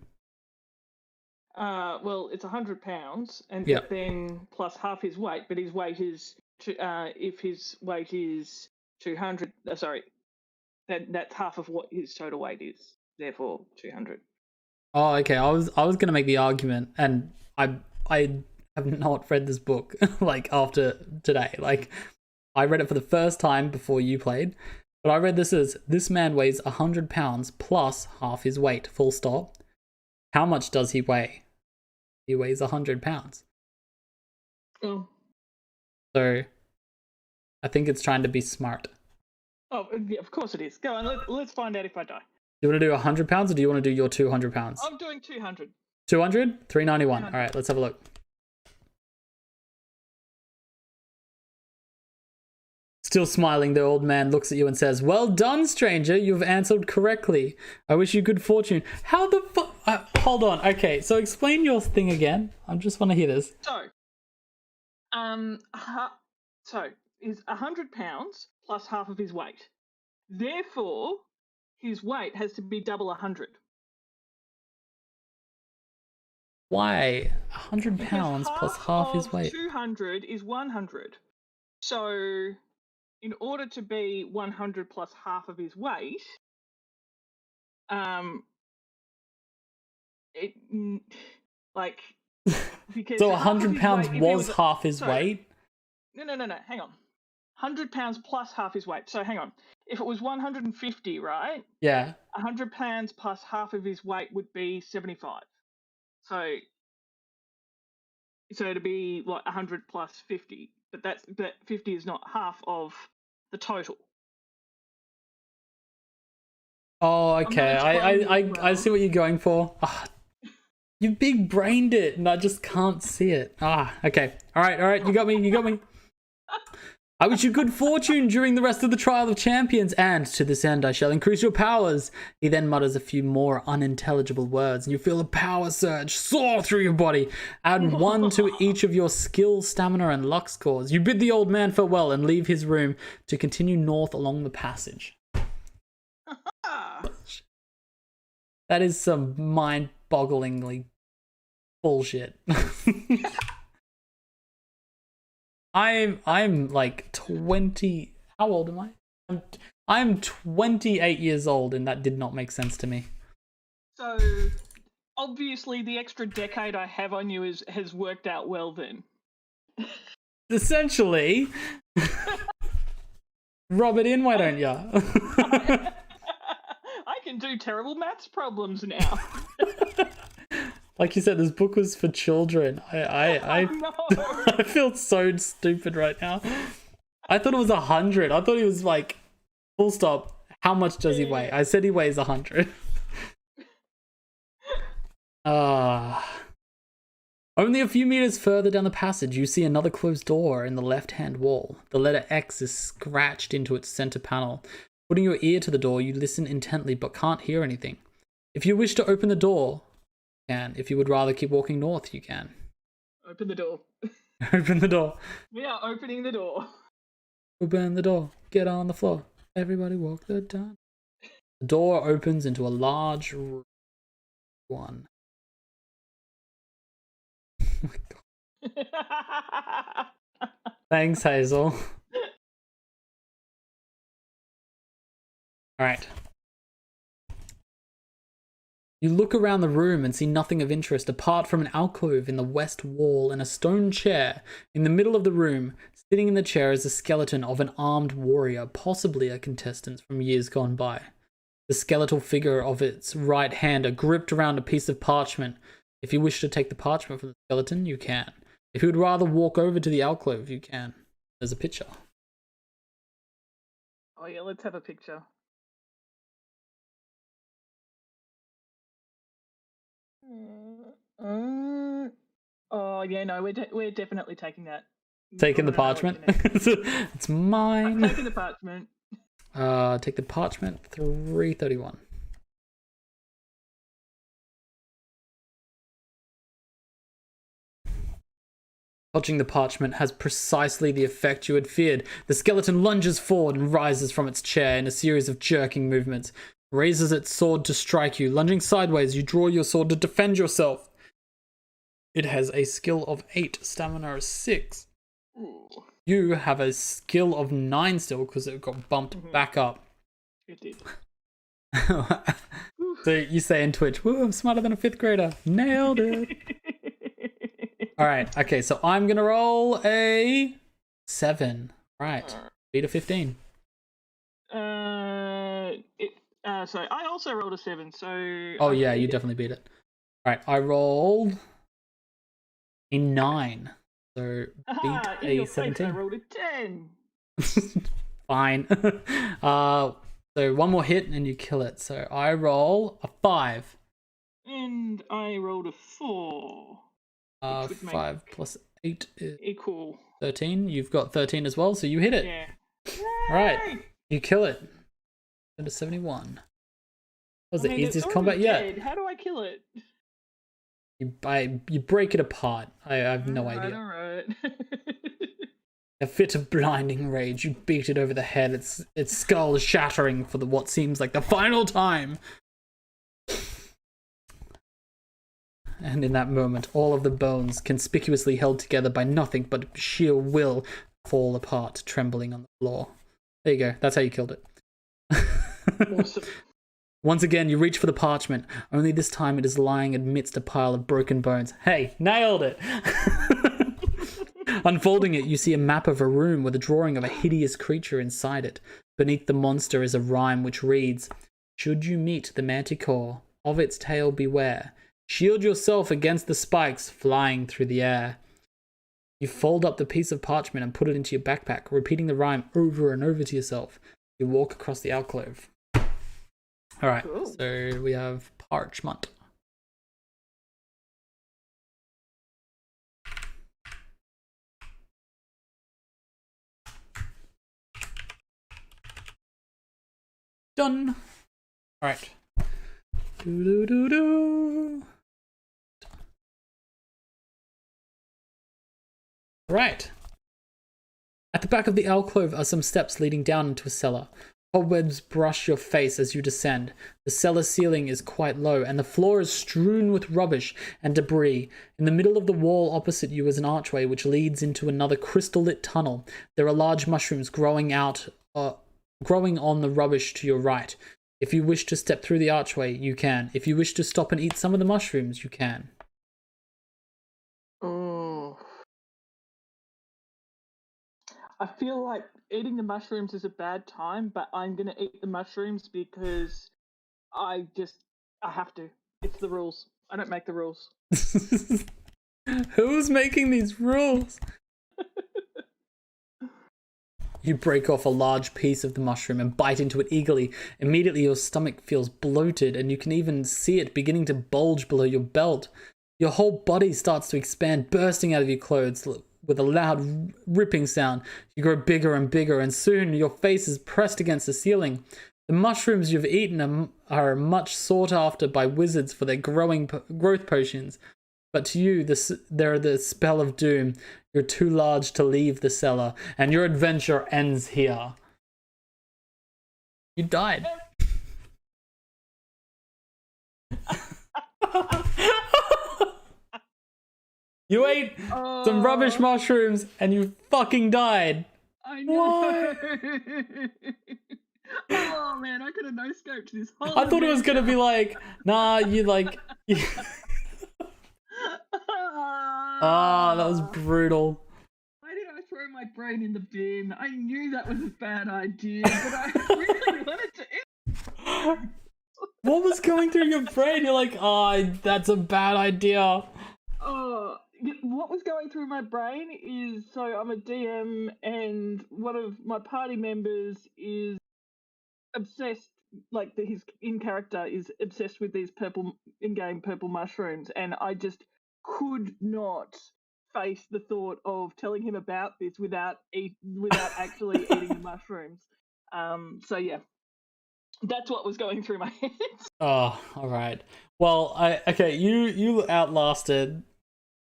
Well, it's 100 pounds, and Yep. but then plus half his weight. But his weight is if his weight is 200. Sorry, that's half of what his total weight is. Therefore, 200. Oh, okay. I was gonna make the argument, and I have not read this book like after today. Like, I read it for the first time before you played, but I read this as this man weighs 100 pounds plus half his weight. Full stop. How much does he weigh? He weighs 100 pounds. Oh. So, I think it's trying to be smart. Oh, yeah, of course it is. Go on. Let's find out if I die. Do you want to do 100 pounds or do you want to do your 200 pounds? I'm doing 200. 200? 391. All right, let's have a look. Still smiling, the old man looks at you and says, "Well done, stranger. You've answered correctly. I wish you good fortune." How the fuck? Hold on. Okay, so explain your thing again. I just want to hear this. So, is 100 pounds plus half of his weight. Therefore, his weight has to be double 100. Why? 100 pounds plus half his weight. 200 is 100. So, in order to be 100 plus half of his weight, because So half of 100 his pounds weight, if he was half his weight? No, hang on. 100 pounds plus half his weight. So hang on. If it was 150, right? Yeah. 100 pounds plus half of his weight would be 75. So it'd be like 100 plus 50, but 50 is not half of the total. Oh, okay. I see what you're going for. Ah, you big brained it, and I just can't see it. Ah, okay. All right. You got me. I wish you good fortune during the rest of the Trial of Champions, and to this end I shall increase your powers. He then mutters a few more unintelligible words, and you feel a power surge soar through your body. Add 1 to each of your skill, stamina, and luck scores. You bid the old man farewell and leave his room to continue north along the passage. That is some mind-bogglingly bullshit. I'm like 20. How old am I? I'm 28 years old, and that did not make sense to me. So obviously, the extra decade I have on you has worked out well. Then, essentially, rub it in, why don't ya? I can do terrible maths problems now. Like you said, this book was for children. I No. I feel so stupid right now. I thought it was 100. I thought he was like, full stop. How much does he weigh? I said he weighs 100. Only a few meters further down the passage, you see another closed door in the left-hand wall. The letter X is scratched into its center panel. Putting your ear to the door, you listen intently but can't hear anything. If you wish to open the door, you can. If you would rather keep walking north, you can. Open the door. Open the door. We are opening the door. Open the door. Get on the floor. Everybody walk the dime. The door opens into a large room. One. Oh my god. Thanks, Hazel. Alright. You look around the room and see nothing of interest apart from an alcove in the west wall and a stone chair. In the middle of the room, sitting in the chair is a skeleton of an armed warrior, possibly a contestant from years gone by. The skeletal figure of its right hand are gripped around a piece of parchment. If you wish to take the parchment from the skeleton, you can. If you would rather walk over to the alcove, you can. There's a picture. Oh yeah, let's have a picture. Oh yeah, no, we're definitely taking that. Taking the parchment. It's mine. I'm taking the parchment. Take the parchment. 331. Touching the parchment has precisely the effect you had feared. The skeleton lunges forward and rises from its chair in a series of jerking movements. Raises its sword to strike you. Lunging sideways, you draw your sword to defend yourself. It has a skill of 8, stamina of 6. Ooh. You have a skill of 9 still because it got bumped back up. It did. So you say in Twitch, woo, I'm smarter than a 5th grader. Nailed it. Alright, okay, so I'm gonna roll a 7. Right, beat a 15. So I also rolled a 7, so... Oh yeah, you definitely beat it. Alright, I rolled a 9. So beat a 17. I rolled a 10. Fine. So one more hit and you kill it. So I roll a 5. And I rolled a 4. 5 plus 8 is equal 13. You've got 13 as well, so you hit it. Yeah. Alright, you kill it. Into 71. That was the easiest combat yet. How do I kill it? You break it apart. I have no idea. Alright. A fit of blinding rage, you beat it over the head, its skull shattering for what seems like the final time. and in that moment, all of the bones, conspicuously held together by nothing but sheer will, fall apart, trembling on the floor. There you go. That's how you killed it. Awesome. Once again, you reach for the parchment, only this time it is lying amidst a pile of broken bones. Hey, nailed it! Unfolding it, you see a map of a room with a drawing of a hideous creature inside it. Beneath the monster is a rhyme which reads, "Should you meet the manticore, of its tail beware. Shield yourself against the spikes flying through the air." You fold up the piece of parchment and put it into your backpack, repeating the rhyme over and over to yourself. You walk across the alcove. Alright, Cool. so we have parchment. Done. Alright. Doo-doo-doo-doo. Right. At the back of the alcove are some steps leading down into a cellar. Cobwebs brush your face as you descend. The cellar ceiling is quite low, and the floor is strewn with rubbish and debris. In the middle of the wall opposite you is an archway which leads into another crystal-lit tunnel. There are large mushrooms growing on the rubbish to your right. If you wish to step through the archway, you can. If you wish to stop and eat some of the mushrooms, you can. Oh. I feel like eating the mushrooms is a bad time, but I'm gonna eat the mushrooms because I have to. It's the rules. I don't make the rules. Who's making these rules? You break off a large piece of the mushroom and bite into it eagerly. Immediately your stomach feels bloated and you can even see it beginning to bulge below your belt. Your whole body starts to expand, bursting out of your clothes with a loud ripping sound. You grow bigger and bigger, and soon your face is pressed against the ceiling. The mushrooms you've eaten are much sought after by wizards for their growth potions. But to you, they're the spell of doom. You're too large to leave the cellar, and your adventure ends here. You died. You ate some rubbish mushrooms, and you fucking died. I know. Oh man, I could have no scoped this whole. I thought it was gonna be like, nah, you like. Ah, that was brutal. Why did I throw my brain in the bin? I knew that was a bad idea, but I really wanted to eat. What was going through your brain? You're like, that's a bad idea. Oh, what was going through my brain is, so I'm a DM and one of my party members is obsessed, like his in character is obsessed with these in-game purple mushrooms, and I just could not face the thought of telling him about this without actually eating the mushrooms. So yeah, that's what was going through my head. Oh, all right. Well, okay. You outlasted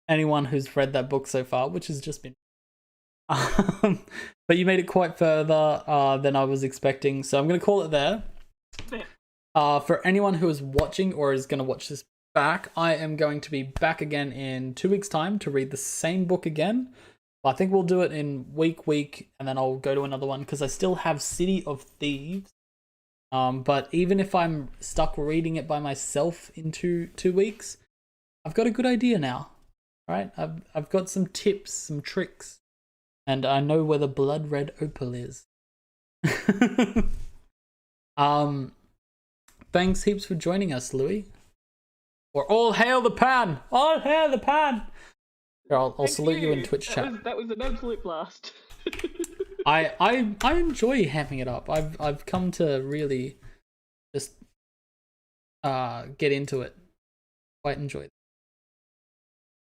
anyone who's read that book so far, which has just been. But you made it quite further than I was expecting, so I'm gonna call it there. For anyone who is watching or is gonna watch this back, I am going to be back again in 2 weeks' time to read the same book again. I think we'll do it in week, and then I'll go to another one because I still have City of Thieves. But even if I'm stuck reading it by myself in two weeks, I've got a good idea now. Right? I've got some tips, some tricks, and I know where the blood red opal is. Thanks heaps for joining us, Louis. Or all hail the pan! All hail the pan! Here, I'll salute you in Twitch chat. That was an absolute blast. I enjoy hamming it up. I've come to really just get into it. Quite enjoy it.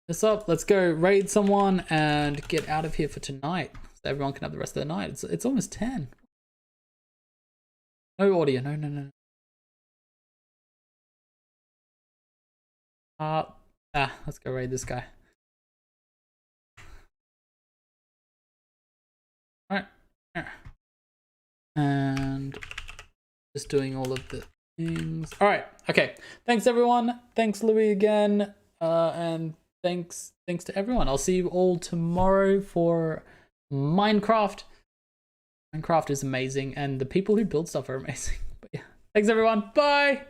This up. Let's go raid someone and get out of here for tonight, so everyone can have the rest of the night. It's almost 10. No audio. No. Let's go raid this guy. Alright. And just doing all of the things. Alright, okay. Thanks everyone. Thanks Louis again. And thanks to everyone. I'll see you all tomorrow for Minecraft. Minecraft is amazing, and the people who build stuff are amazing. But yeah, thanks everyone. Bye.